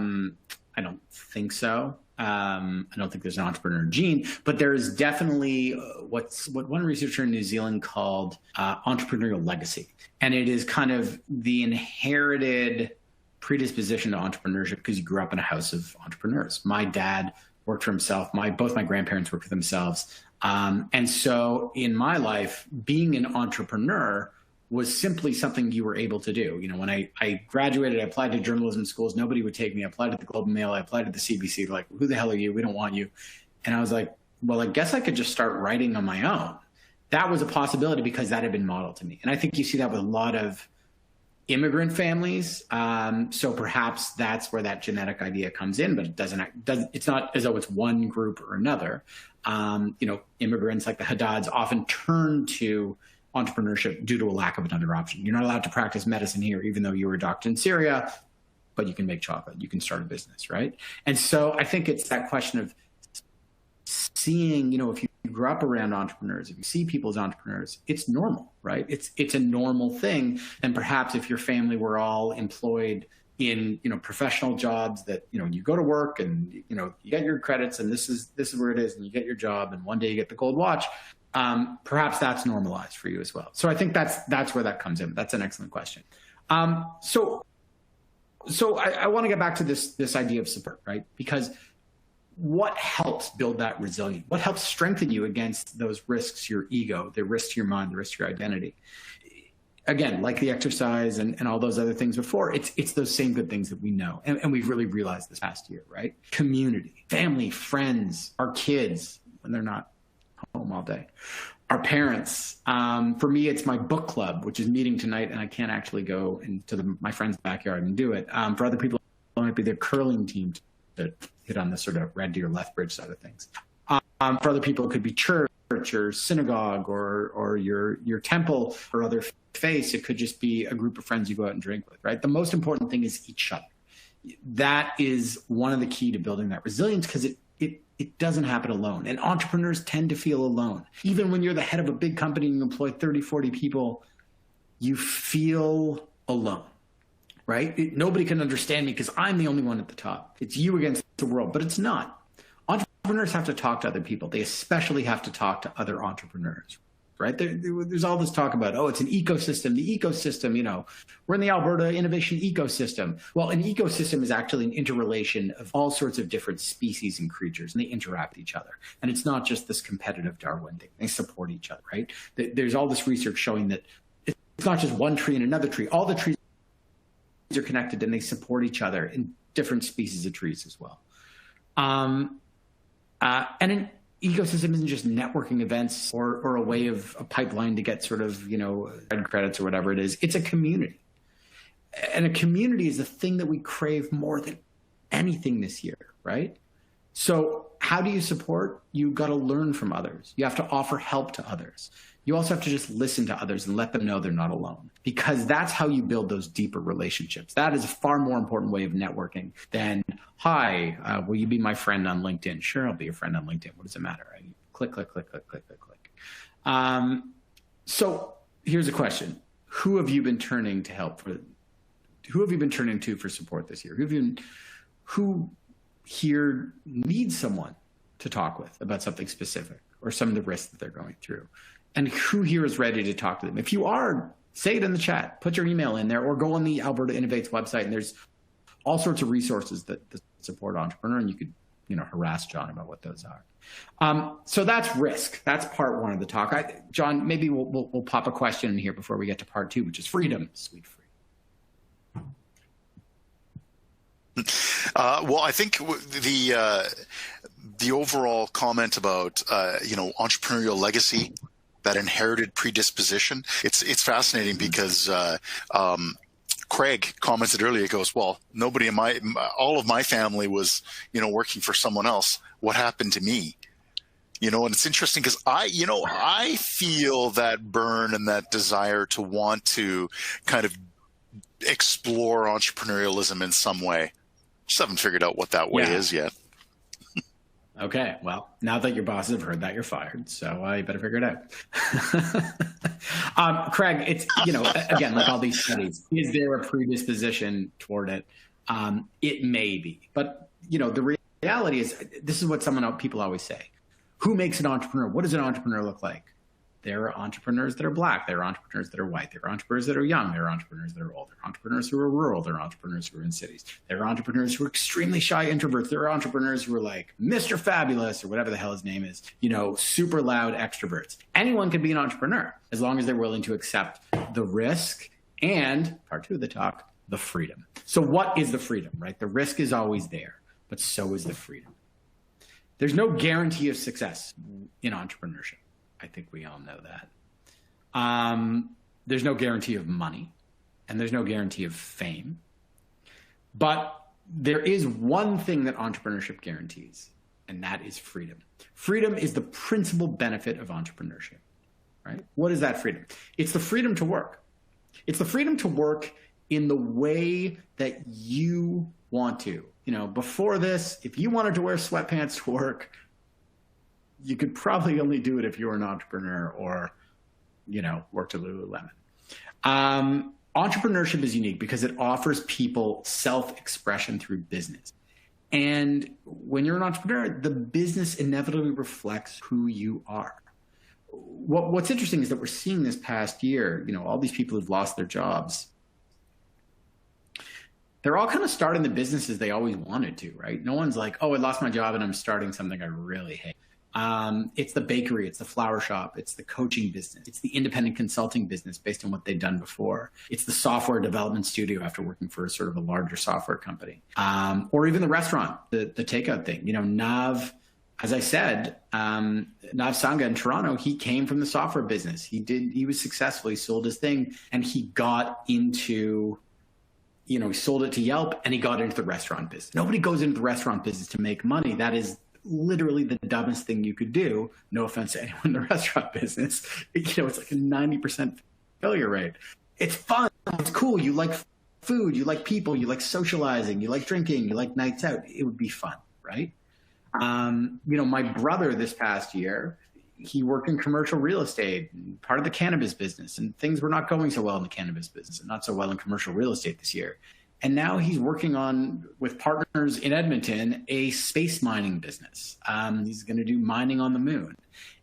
don't think so. I don't think there's an entrepreneur gene, but there is definitely what one researcher in New Zealand called entrepreneurial legacy. And it is kind of the inherited predisposition to entrepreneurship because you grew up in a house of entrepreneurs. My dad worked for himself. Both my grandparents worked for themselves. And so in my life, being an entrepreneur was simply something you were able to do. When I graduated, I applied to journalism schools. Nobody would take me. I applied to the Globe and Mail. I applied to the CBC. They're like, who the hell are you? We don't want you. And I was like, well, I guess I could just start writing on my own. That was a possibility because that had been modeled to me. And I think you see that with a lot of immigrant families. So perhaps that's where that genetic idea comes in, but it's not as though it's one group or another. Immigrants like the Haddads often turn to entrepreneurship due to a lack of another option. You're not allowed to practice medicine here, even though you were a doctor in Syria, but you can make chocolate, you can start a business, right? And so I think it's that question of seeing, if you grew up around entrepreneurs, if you see people as entrepreneurs, it's normal, right? It's a normal thing. And perhaps if your family were all employed in, professional jobs that, you go to work and, you get your credits and this is where it is, and you get your job and one day you get the gold watch, perhaps that's normalized for you as well. So I think that's where that comes in. That's an excellent question. So I want to get back to this idea of support, right? Because what helps build that resilience? What helps strengthen you against those risks, your ego, the risk to your mind, the risk to your identity? Again, like the exercise and all those other things before, it's those same good things that we know. And we've really realized this past year, right? Community, family, friends, our kids, when they're not home all day, our parents. For me, it's my book club, which is meeting tonight, and I can't actually go into my friend's backyard and do it. For other people, it might be their curling team to hit on the sort of Red Deer Lethbridge side of things. For other people, it could be church or synagogue or your temple or other faiths. It could just be a group of friends you go out and drink with, right? The most important thing is each other. That is one of the key to building that resilience, because it doesn't happen alone. And entrepreneurs tend to feel alone. Even when you're the head of a big company and you employ 30, 40 people, you feel alone, right? Nobody can understand me because I'm the only one at the top. It's you against the world, but it's not. Entrepreneurs have to talk to other people. They especially have to talk to other entrepreneurs, right? There's all this talk about, it's an ecosystem. The ecosystem, we're in the Alberta innovation ecosystem. Well, an ecosystem is actually an interrelation of all sorts of different species and creatures, and they interact with each other. And it's not just this competitive Darwin thing. They support each other, right? There's all this research showing that it's not just one tree and another tree. All the trees are connected and they support each other in different species of trees as well. And an ecosystem isn't just networking events or a way of a pipeline to get sort of, credits or whatever it is. It's a community. And a community is the thing that we crave more than anything this year, right? So how do you support? You got to learn from others. You have to offer help to others. You also have to just listen to others and let them know they're not alone, because that's how you build those deeper relationships. That is a far more important way of networking than, hi, will you be my friend on LinkedIn? Sure, I'll be your friend on LinkedIn. What does it matter? Right? Click, click, click, click, click, click, click. So here's a question. Who have you been turning to help who have you been turning to for support this year? Who here needs someone to talk with about something specific or some of the risks that they're going through. And who here is ready to talk to them? If you are, say it in the chat, put your email in there, or go on the Alberta Innovates website, and there's all sorts of resources that support entrepreneur, and you could, harass John about what those are. So that's risk. That's part one of the talk. John, maybe we'll pop a question in here before we get to part two, which is freedom, sweet freedom. Well, I think the overall comment about entrepreneurial legacy, that inherited predisposition, it's fascinating because Craig commented earlier. He goes, "Well, nobody in all of my family was working for someone else. What happened to me?" And it's interesting because I feel that burn and that desire to want to kind of explore entrepreneurialism in some way. Just haven't figured out what that way is yet. Okay, well, now that your bosses have heard that, you're fired. So you better figure it out. Craig, it's, again, like all these studies, is there a predisposition toward it? It may be. But, the reality is, this is what people always say. Who makes an entrepreneur? What does an entrepreneur look like? There are entrepreneurs that are Black. There are entrepreneurs that are white. There are entrepreneurs that are young. There are entrepreneurs that are old. There are entrepreneurs who are rural. There are entrepreneurs who are in cities. There are entrepreneurs who are extremely shy introverts. There are entrepreneurs who are like Mr. Fabulous or whatever the hell his name is, super loud extroverts. Anyone can be an entrepreneur as long as they're willing to accept the risk and, part two of the talk, the freedom. So what is the freedom, right? The risk is always there, but so is the freedom. There's no guarantee of success in entrepreneurship. I think we all know that. There's no guarantee of money, and there's no guarantee of fame. But there is one thing that entrepreneurship guarantees, and that is freedom. Freedom is the principal benefit of entrepreneurship, right? What is that freedom? It's the freedom to work. It's the freedom to work in the way that you want to. Before this, if you wanted to wear sweatpants to work, you could probably only do it if you were an entrepreneur or, worked at Lululemon. Entrepreneurship is unique because it offers people self-expression through business. And when you're an entrepreneur, the business inevitably reflects who you are. What's interesting is that we're seeing this past year, all these people who've lost their jobs, they're all kind of starting the businesses they always wanted to, right? No one's like, oh, I lost my job and I'm starting something I really hate. It's the bakery, it's the flower shop, it's the coaching business, it's the independent consulting business based on what they've done before. It's the software development studio after working for sort of a larger software company, or even the restaurant, the takeout thing. Nav, as I said, Nav Sangha in Toronto, he came from the software business. He was successful. He sold his thing and he got into, he sold it to Yelp and he got into the restaurant business. Nobody goes into the restaurant business to make money. That is literally the dumbest thing you could do. No offense to anyone in the restaurant business. It's like a 90% failure rate. It's fun. It's cool. You like food. You like people. You like socializing. You like drinking. You like nights out. It would be fun, right? My brother this past year, he worked in commercial real estate, part of the cannabis business, and things were not going so well in the cannabis business and not so well in commercial real estate this year. And now he's working on, with partners in Edmonton, a space mining business. He's going to do mining on the moon.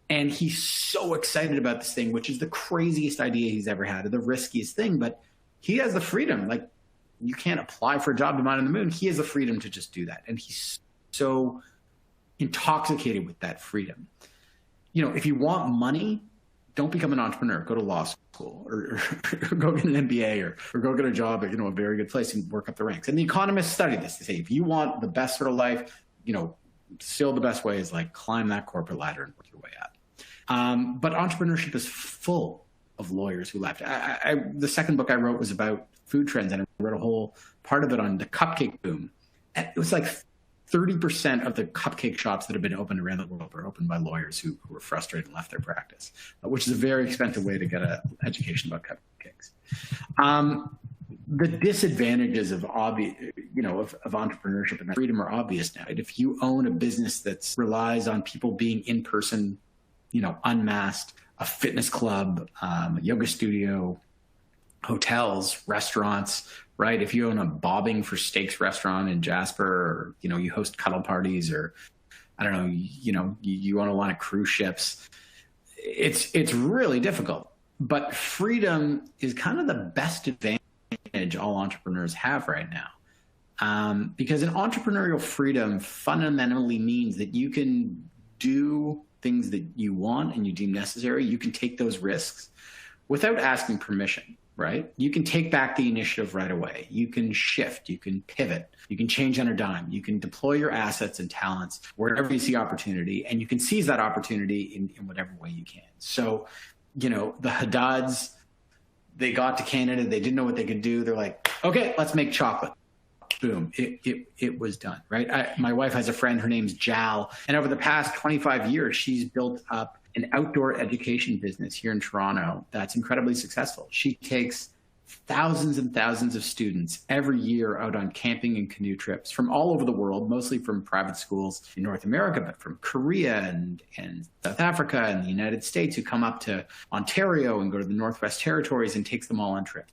And he's so excited about this thing, which is the craziest idea he's ever had, or the riskiest thing. But he has the freedom. Like, you can't apply for a job to mine on the moon. He has the freedom to just do that. And he's so intoxicated with that freedom. If you want money, don't become an entrepreneur. Go to law school or go get an MBA or go get a job at, a very good place and work up the ranks. And the economists study this. They say, if you want the best sort of life, still the best way is like climb that corporate ladder and work your way up. But entrepreneurship is full of lawyers who left. The second book I wrote was about food trends, and I wrote a whole part of it on the cupcake boom. And it was like 30% of the cupcake shops that have been opened around the world were opened by lawyers who were frustrated and left their practice, which is a very expensive way to get an education about cupcakes. The disadvantages of entrepreneurship and freedom are obvious now. If you own a business that relies on people being in person, unmasked, a fitness club, a yoga studio, hotels, restaurants, right? If you own a Bobbing for Steaks restaurant in Jasper, or, you host cuddle parties or I don't know, you own a lot of cruise ships. It's really difficult. But freedom is kind of the best advantage all entrepreneurs have right now. Because an entrepreneurial freedom fundamentally means that you can do things that you want and you deem necessary. You can take those risks without asking permission, right? You can take back the initiative right away. You can shift, you can pivot, you can change on a dime, you can deploy your assets and talents wherever you see opportunity, and you can seize that opportunity in whatever way you can. So, the Haddads, they got to Canada, they didn't know what they could do. They're like, okay, let's make chocolate. Boom, it was done, right? My wife has a friend, her name's Jal, and over the past 25 years, she's built up an outdoor education business here in Toronto that's incredibly successful. She takes thousands and thousands of students every year out on camping and canoe trips from all over the world, mostly from private schools in North America, but from Korea and South Africa and the United States, who come up to Ontario and go to the Northwest Territories and takes them all on trips.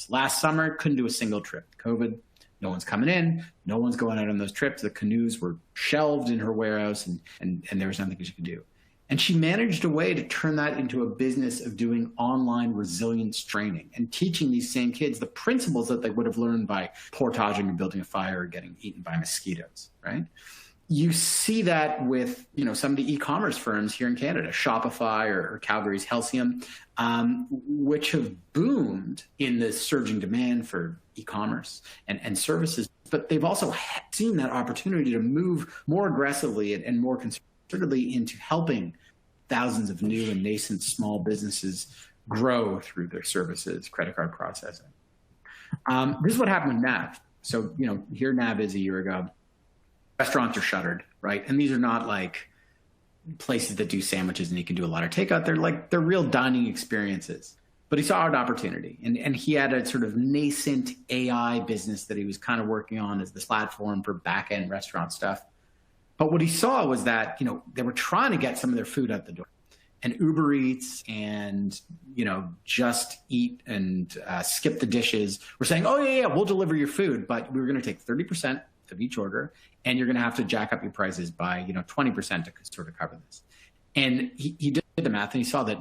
Last summer, couldn't do a single trip. COVID, no one's coming in, no one's going out on those trips. The canoes were shelved in her warehouse and there was nothing she could do. And she managed a way to turn that into a business of doing online resilience training and teaching these same kids the principles that they would have learned by portaging and building a fire or getting eaten by mosquitoes, right? You see that with, some of the e-commerce firms here in Canada, Shopify or Calgary's Halcyon, which have boomed in the surging demand for e-commerce and services. But they've also seen that opportunity to move more aggressively and more concertedly into helping thousands of new and nascent small businesses grow through their services, credit card processing. This is what happened with NAV. So, here NAV is a year ago. Restaurants are shuttered, right? And these are not like places that do sandwiches and you can do a lot of takeout. They're real dining experiences. But he saw an opportunity, and he had a sort of nascent AI business that he was kind of working on as this platform for back-end restaurant stuff. But what he saw was that, they were trying to get some of their food out the door. And Uber Eats and, Just Eat and Skip the Dishes were saying, oh, yeah, we'll deliver your food, but we're going to take 30% of each order, and you're going to have to jack up your prices by 20% to sort of cover this. And he did the math, and he saw that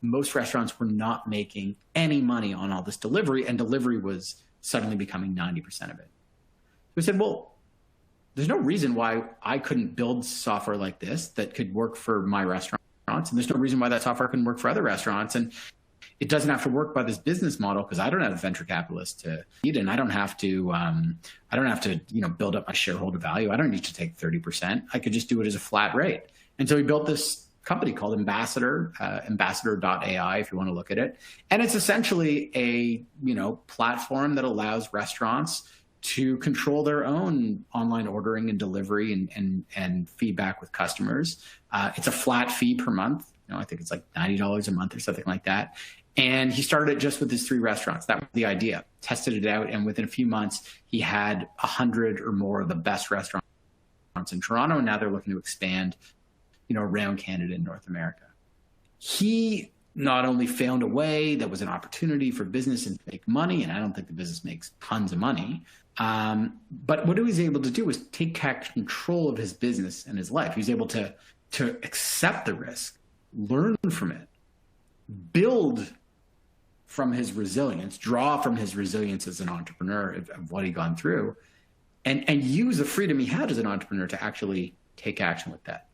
most restaurants were not making any money on all this delivery, and delivery was suddenly becoming 90% of it. So he said, well, there's no reason why I couldn't build software like this that could work for my restaurants, and there's no reason why that software couldn't work for other restaurants. And it doesn't have to work by this business model because I don't have venture capitalists to eat, and I don't have to build up my shareholder value. I don't need to take 30%. I could just do it as a flat rate. And so he built this company called Ambassador, ambassador.ai, if you want to look at it. And it's essentially a platform that allows restaurants to control their own online ordering and delivery and feedback with customers. It's a flat fee per month. I think it's like $90 a month or something like that. And he started it just with his 3 restaurants. That was the idea. Tested it out, and within a few months, he had 100 or more of the best restaurants in Toronto, and now they're looking to expand, around Canada and North America. He not only found a way that was an opportunity for business and make money, and I don't think the business makes tons of money, but what he was able to do was take control of his business and his life. He was able to accept the risk, learn from it, build from his resilience, draw from his resilience as an entrepreneur of what he'd gone through, and use the freedom he had as an entrepreneur to actually take action with that.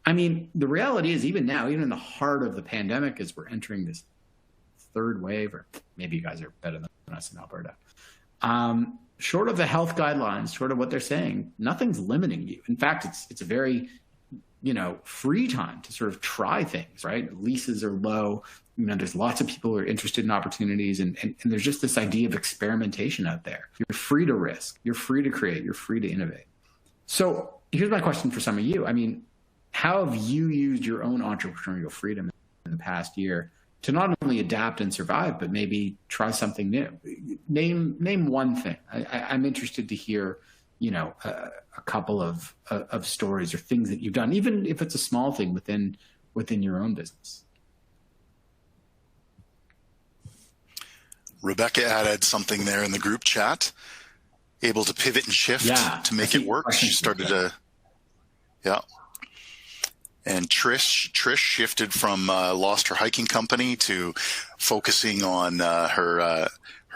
I mean, the reality is, even now, even in the heart of the pandemic, as we're entering this third wave, or maybe you guys are better than us in Alberta, short of the health guidelines, short of what they're saying, nothing's limiting you. In fact, it's a very free time to sort of try things, right? Leases are low. There's lots of people who are interested in opportunities, and there's just this idea of experimentation out there. You're free to risk. You're free to create. You're free to innovate. So here's my question for some of you. I mean, how have you used your own entrepreneurial freedom in the past year to not only adapt and survive, but maybe try something new? Name one thing. I'm interested to hear a couple of stories or things that you've done, even if it's a small thing within your own business. Rebecca added something there in the group chat, able to pivot and shift to make it work. She started Yeah. And Trish shifted from lost her hiking company to focusing on her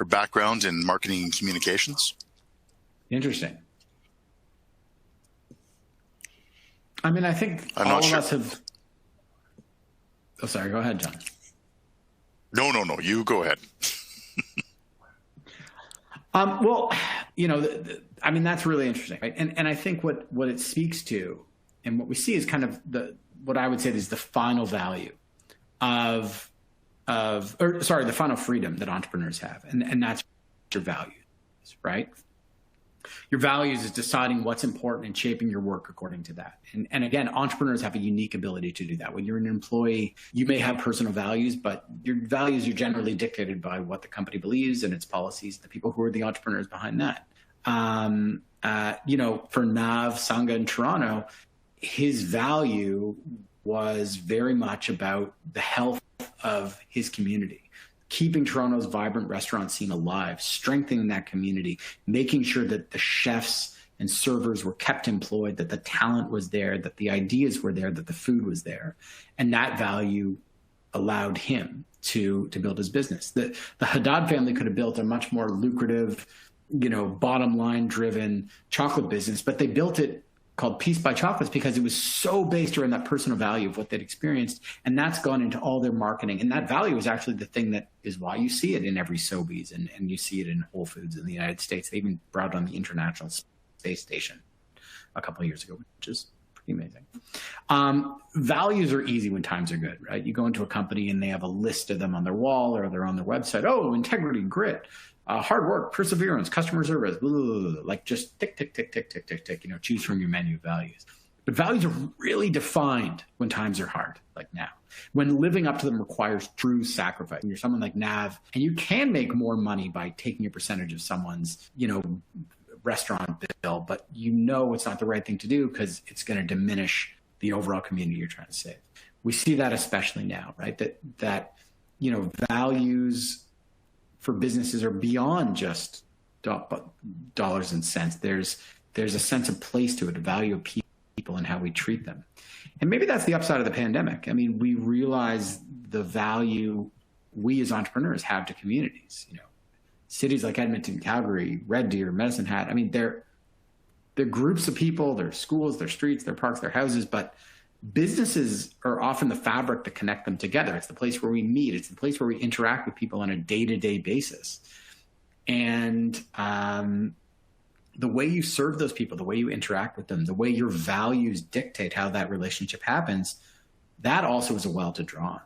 background in marketing and communications. Interesting. I mean, I think I'm all not of sure. us have. Oh, sorry. Go ahead, John. No. You go ahead. Well, I mean, that's really interesting, right? And I think what it speaks to, and what we see is kind of what I would say is the final value the final freedom that entrepreneurs have, and that's your values, right? Your values is deciding what's important and shaping your work according to that. And again, entrepreneurs have a unique ability to do that. When you're an employee, you may have personal values, but your values are generally dictated by what the company believes and its policies, the people who are the entrepreneurs behind that. For Nav Sangha in Toronto, his value was very much about the health of his community, keeping Toronto's vibrant restaurant scene alive, strengthening that community, making sure that the chefs and servers were kept employed, that the talent was there, that the ideas were there, that the food was there. And that value allowed him to build his business. The Haddad family could have built a much more lucrative, bottom line driven chocolate business, but they built it called Peace by Chocolates because it was so based around that personal value of what they'd experienced. And that's gone into all their marketing. And that value is actually the thing that is why you see it in every Sobeys and you see it in Whole Foods in the United States. They even brought it on the International Space Station a couple of years ago, which is pretty amazing. Values are easy when times are good, right? You go into a company and they have a list of them on their wall or they're on their website. Oh, integrity, grit. Hard work, perseverance, customer service, blah, blah, blah, blah. Like just tick, tick, tick, tick, tick, tick, tick, choose from your menu of values. But values are really defined when times are hard, like now. When living up to them requires true sacrifice. When you're someone like Nav, and you can make more money by taking a percentage of someone's, restaurant bill, but it's not the right thing to do because it's going to diminish the overall community you're trying to save. We see that especially now, right? That values for businesses are beyond just dollars and cents. There's a sense of place to it, a value of people and how we treat them. And maybe that's the upside of the pandemic. I mean, we realize the value we as entrepreneurs have to communities. Cities like Edmonton, Calgary, Red Deer, Medicine Hat. I mean, they're groups of people, they're schools, they're streets, they're parks, they're houses, but businesses are often the fabric that connect them together. It's the place where we meet. It's the place where we interact with people on a day-to-day basis. And the way you serve those people, the way you interact with them, the way your values dictate how that relationship happens, that also is a well to draw on.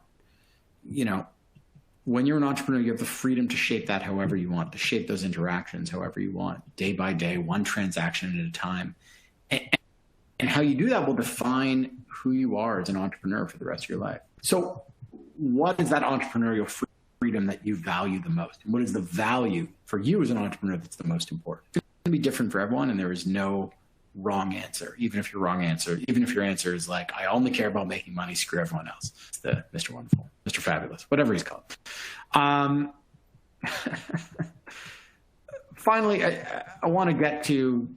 When you're an entrepreneur, you have the freedom to shape that however you want, to shape those interactions however you want, day by day, one transaction at a time. And how you do that will define who you are as an entrepreneur for the rest of your life. So what is that entrepreneurial freedom that you value the most? And what is the value for you as an entrepreneur that's the most important? It's going to be different for everyone, and there is no wrong answer. Even if your answer is like, I only care about making money, screw everyone else. It's the Mr. Wonderful, Mr. Fabulous, whatever he's called. Finally, I want to get to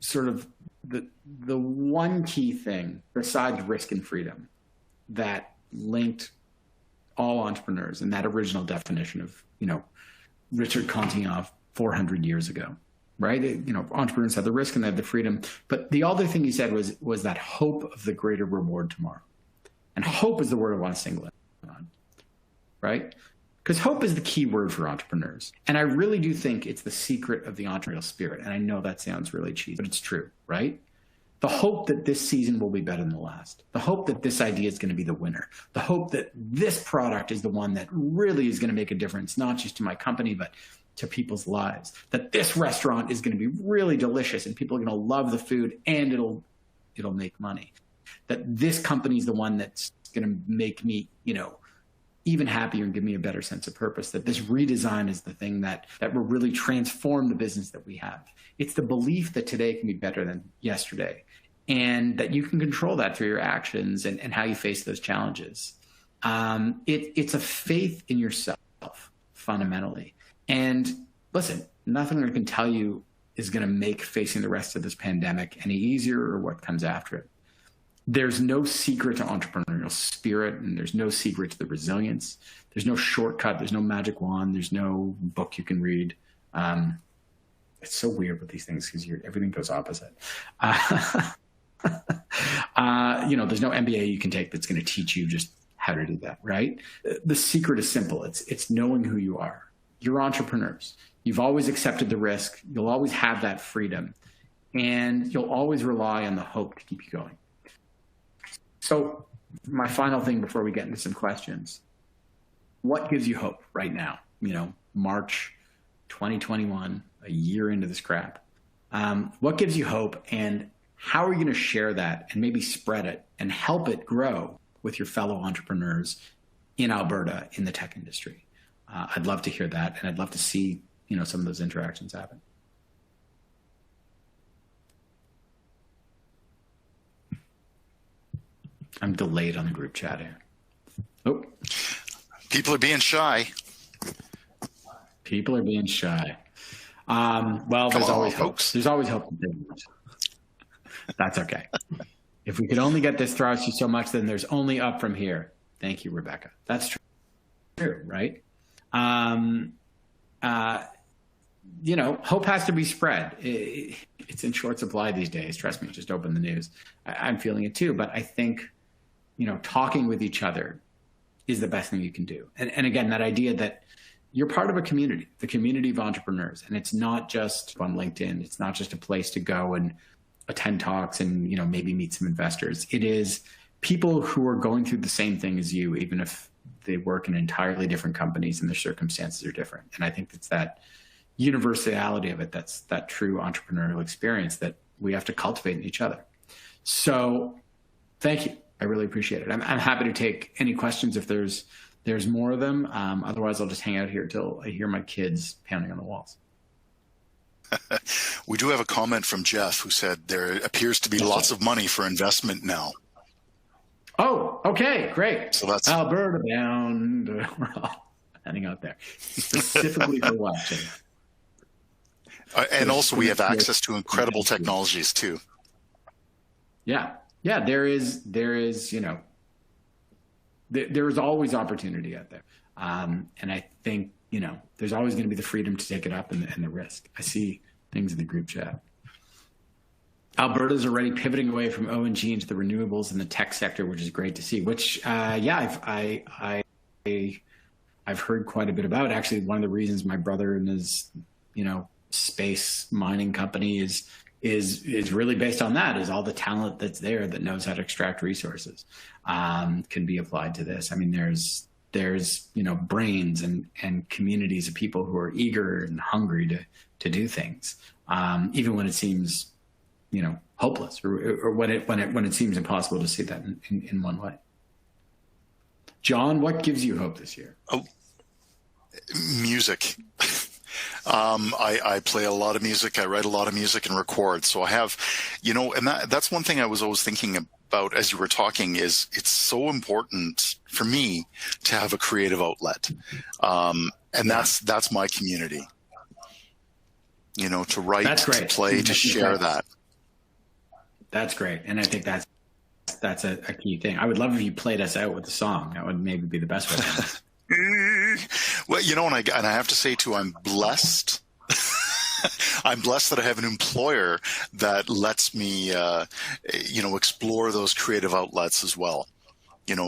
sort of the one key thing besides risk and freedom that linked all entrepreneurs in that original definition of, Richard Cantillon 400 years ago, right? Entrepreneurs have the risk and they have the freedom. But the other thing he said was that hope of the greater reward tomorrow. And hope is the word I want to single in on, right? Because hope is the key word for entrepreneurs. And I really do think it's the secret of the entrepreneurial spirit. And I know that sounds really cheesy, but it's true, right? The hope that this season will be better than the last. The hope that this idea is going to be the winner. The hope that this product is the one that really is going to make a difference, not just to my company, but to people's lives. That this restaurant is going to be really delicious and people are going to love the food and it'll make money. That this company is the one that's going to make me, even happier and give me a better sense of purpose, that this redesign is the thing that will really transform the business that we have. It's the belief that today can be better than yesterday and that you can control that through your actions and how you face those challenges. It's a faith in yourself, fundamentally. And listen, nothing I can tell you is going to make facing the rest of this pandemic any easier or what comes after it. there's no secret to entrepreneurial spirit, and there's no secret to the resilience. There's no shortcut. There's no magic wand. There's no book you can read. It's so weird with these things because everything goes opposite. There's no MBA you can take that's going to teach you just how to do that, right? The secret is simple. It's knowing who you are. You're entrepreneurs. You've always accepted the risk. You'll always have that freedom, and you'll always rely on the hope to keep you going. So my final thing before we get into some questions, what gives you hope right now? March 2021, a year into this crap. What gives you hope, and how are you going to share that and maybe spread it and help it grow with your fellow entrepreneurs in Alberta in the tech industry? I'd love to hear that, and I'd love to see, some of those interactions happen. I'm delayed on the group chat here. Oh, people are being shy. People are being shy. Well, there's always hope. There's always hope. That's okay. If we could only get this thrust you so much, then there's only up from here. Thank you, Rebecca. That's true, right? Hope has to be spread. It's in short supply these days. Trust me, just open the news. I'm feeling it too. But I think, talking with each other is the best thing you can do. And again, that idea that you're part of a community, the community of entrepreneurs. And it's not just on LinkedIn. It's not just a place to go and attend talks and, maybe meet some investors. It is people who are going through the same thing as you, even if they work in entirely different companies and their circumstances are different. And I think it's that universality of it, that's that true entrepreneurial experience that we have to cultivate in each other. So thank you. I really appreciate it. I'm happy to take any questions if there's more of them. Otherwise, I'll just hang out here till I hear my kids pounding on the walls. We do have a comment from Jeff who said there appears to be lots of money for investment now. Oh, okay, great. So that's Alberta bound. We're all heading out there specifically for watching. And also we have access to incredible technologies too. Yeah. There is, there is always opportunity out there. And I think, there's always going to be the freedom to take it up and the risk. I see things in the group chat. Alberta's already pivoting away from O&G into the renewables in the tech sector, which is great to see, which, I've heard quite a bit about. Actually, one of the reasons my brother and his, space mining company is really based on that, is all the talent that's there that knows how to extract resources can be applied to this. I mean, there's brains and communities of people who are eager and hungry to do things, even when it seems, hopeless or when it seems impossible to see that in one way. John, what gives you hope this year? Oh, music. I play a lot of music. I write a lot of music and record. So I have, and that's one thing I was always thinking about as you were talking is it's so important for me to have a creative outlet. And that's my community, to write, to play, to share that. That's great. And I think that's a key thing. I would love if you played us out with a song. That would maybe be the best way. Well, and I have to say too, I'm blessed. I'm blessed that I have an employer that lets me, explore those creative outlets as well.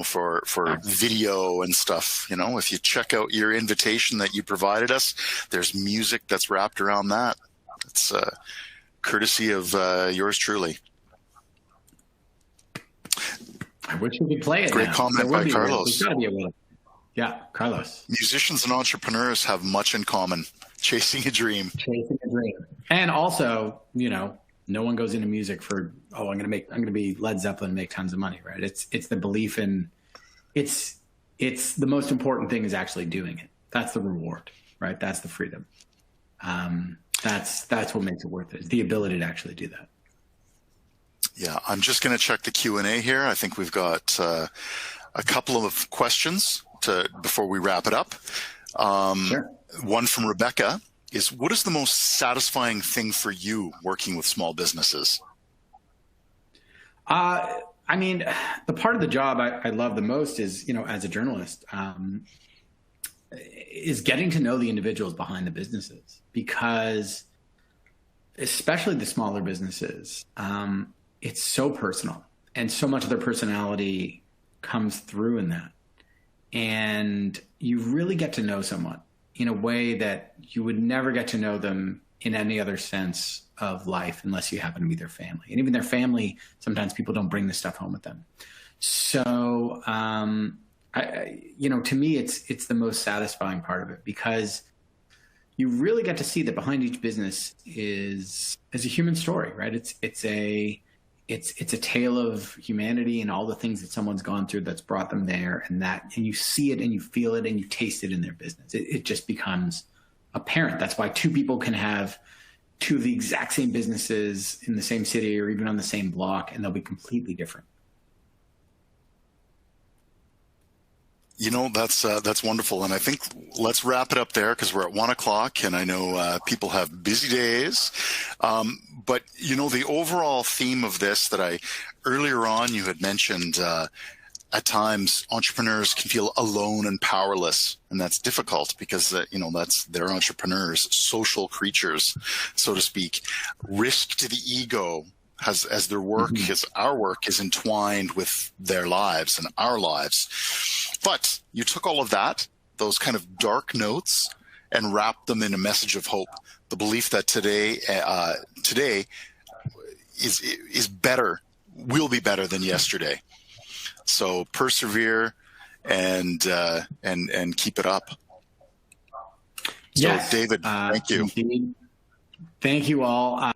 For video and stuff. If you check out your invitation that you provided us, there's music that's wrapped around that. It's courtesy of yours truly. I wish we could play it. Great comment by Carlos. Yeah, Carlos. Musicians and entrepreneurs have much in common. Chasing a dream. And also, no one goes into music for, I'm going to be Led Zeppelin and make tons of money, right? It's the belief in, it's the most important thing is actually doing it. That's the reward, right? That's the freedom. That's what makes it worth it. It's the ability to actually do that. Yeah, I'm just going to check the Q&A here. I think we've got a couple of questions before we wrap it up. Sure. One from Rebecca is, what is the most satisfying thing for you working with small businesses? I I mean, the part of the job I love the most is, as a journalist, is getting to know the individuals behind the businesses, because especially the smaller businesses, it's so personal, and so much of their personality comes through in that. And you really get to know someone in a way that you would never get to know them in any other sense of life unless you happen to be their family. And even their family, sometimes people don't bring this stuff home with them. So, to me, it's the most satisfying part of it, because you really get to see that behind each business is a human story, right? It's a tale of humanity and all the things that someone's gone through that's brought them there, and you see it and you feel it and you taste it in their business. It just becomes apparent. That's why two people can have two of the exact same businesses in the same city or even on the same block, and they'll be completely different. That's wonderful. And I think let's wrap it up there, because we're at 1:00 and I know people have busy days. But the overall theme of this that earlier on you had mentioned, at times entrepreneurs can feel alone and powerless, and that's difficult because they're entrepreneurs, social creatures, so to speak. Risk to the ego as their work our work is entwined with their lives and our lives. But you took all of that, those kind of dark notes, and wrapped them in a message of hope. The belief that today is better, will be better than yesterday. So persevere and keep it up. Yes. So David, thank you. Indeed. Thank you all.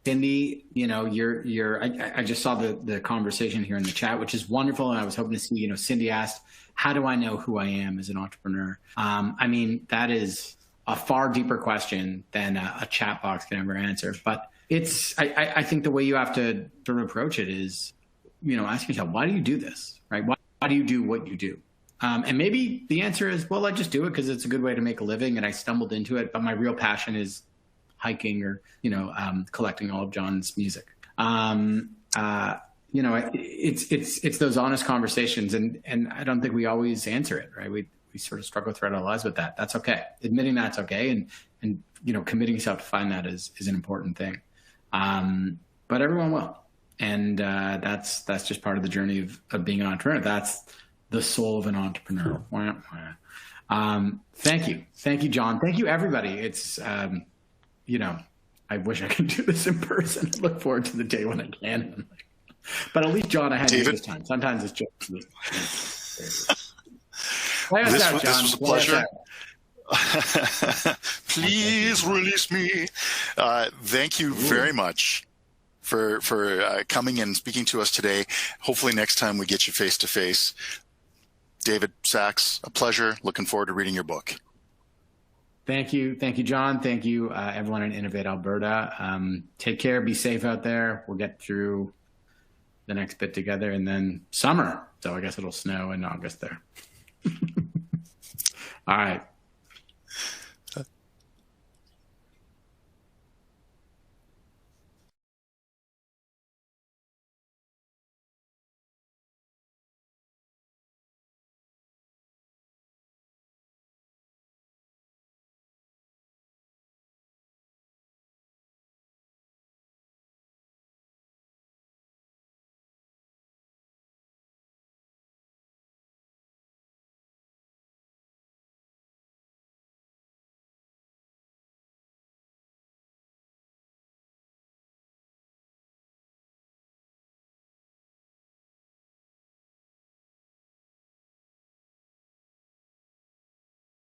Cindy, I just saw the conversation here in the chat, which is wonderful. And I was hoping to see, Cindy asked, how do I know who I am as an entrepreneur? That is a far deeper question than a chat box can ever answer. But I think the way you have to sort of approach it is, ask yourself, why do you do this, right? Why do you do what you do? And maybe the answer is, well, I just do it because it's a good way to make a living and I stumbled into it. But my real passion is hiking or, collecting all of John's music. It's those honest conversations, and I don't think we always answer it, right? We sort of struggle throughout our lives with that. That's okay. Admitting that's okay. And committing yourself to find that is an important thing. But everyone will. And that's just part of the journey of being an entrepreneur. That's the soul of an entrepreneur. Thank you. Thank you, John. Thank you, everybody. It's, I wish I could do this in person. I look forward to the day when I can. But at least, John, I had you this time. Sometimes it's just me. This was a pleasure. Please release me. Thank you very much for coming and speaking to us today. Hopefully next time we get you face to face. David Sachs, a pleasure. Looking forward to reading your book. Thank you, John. Thank you, everyone in Innovate Alberta. Take care. Be safe out there. We'll get through the next bit together, and then summer. So I guess it'll snow in August there. All right.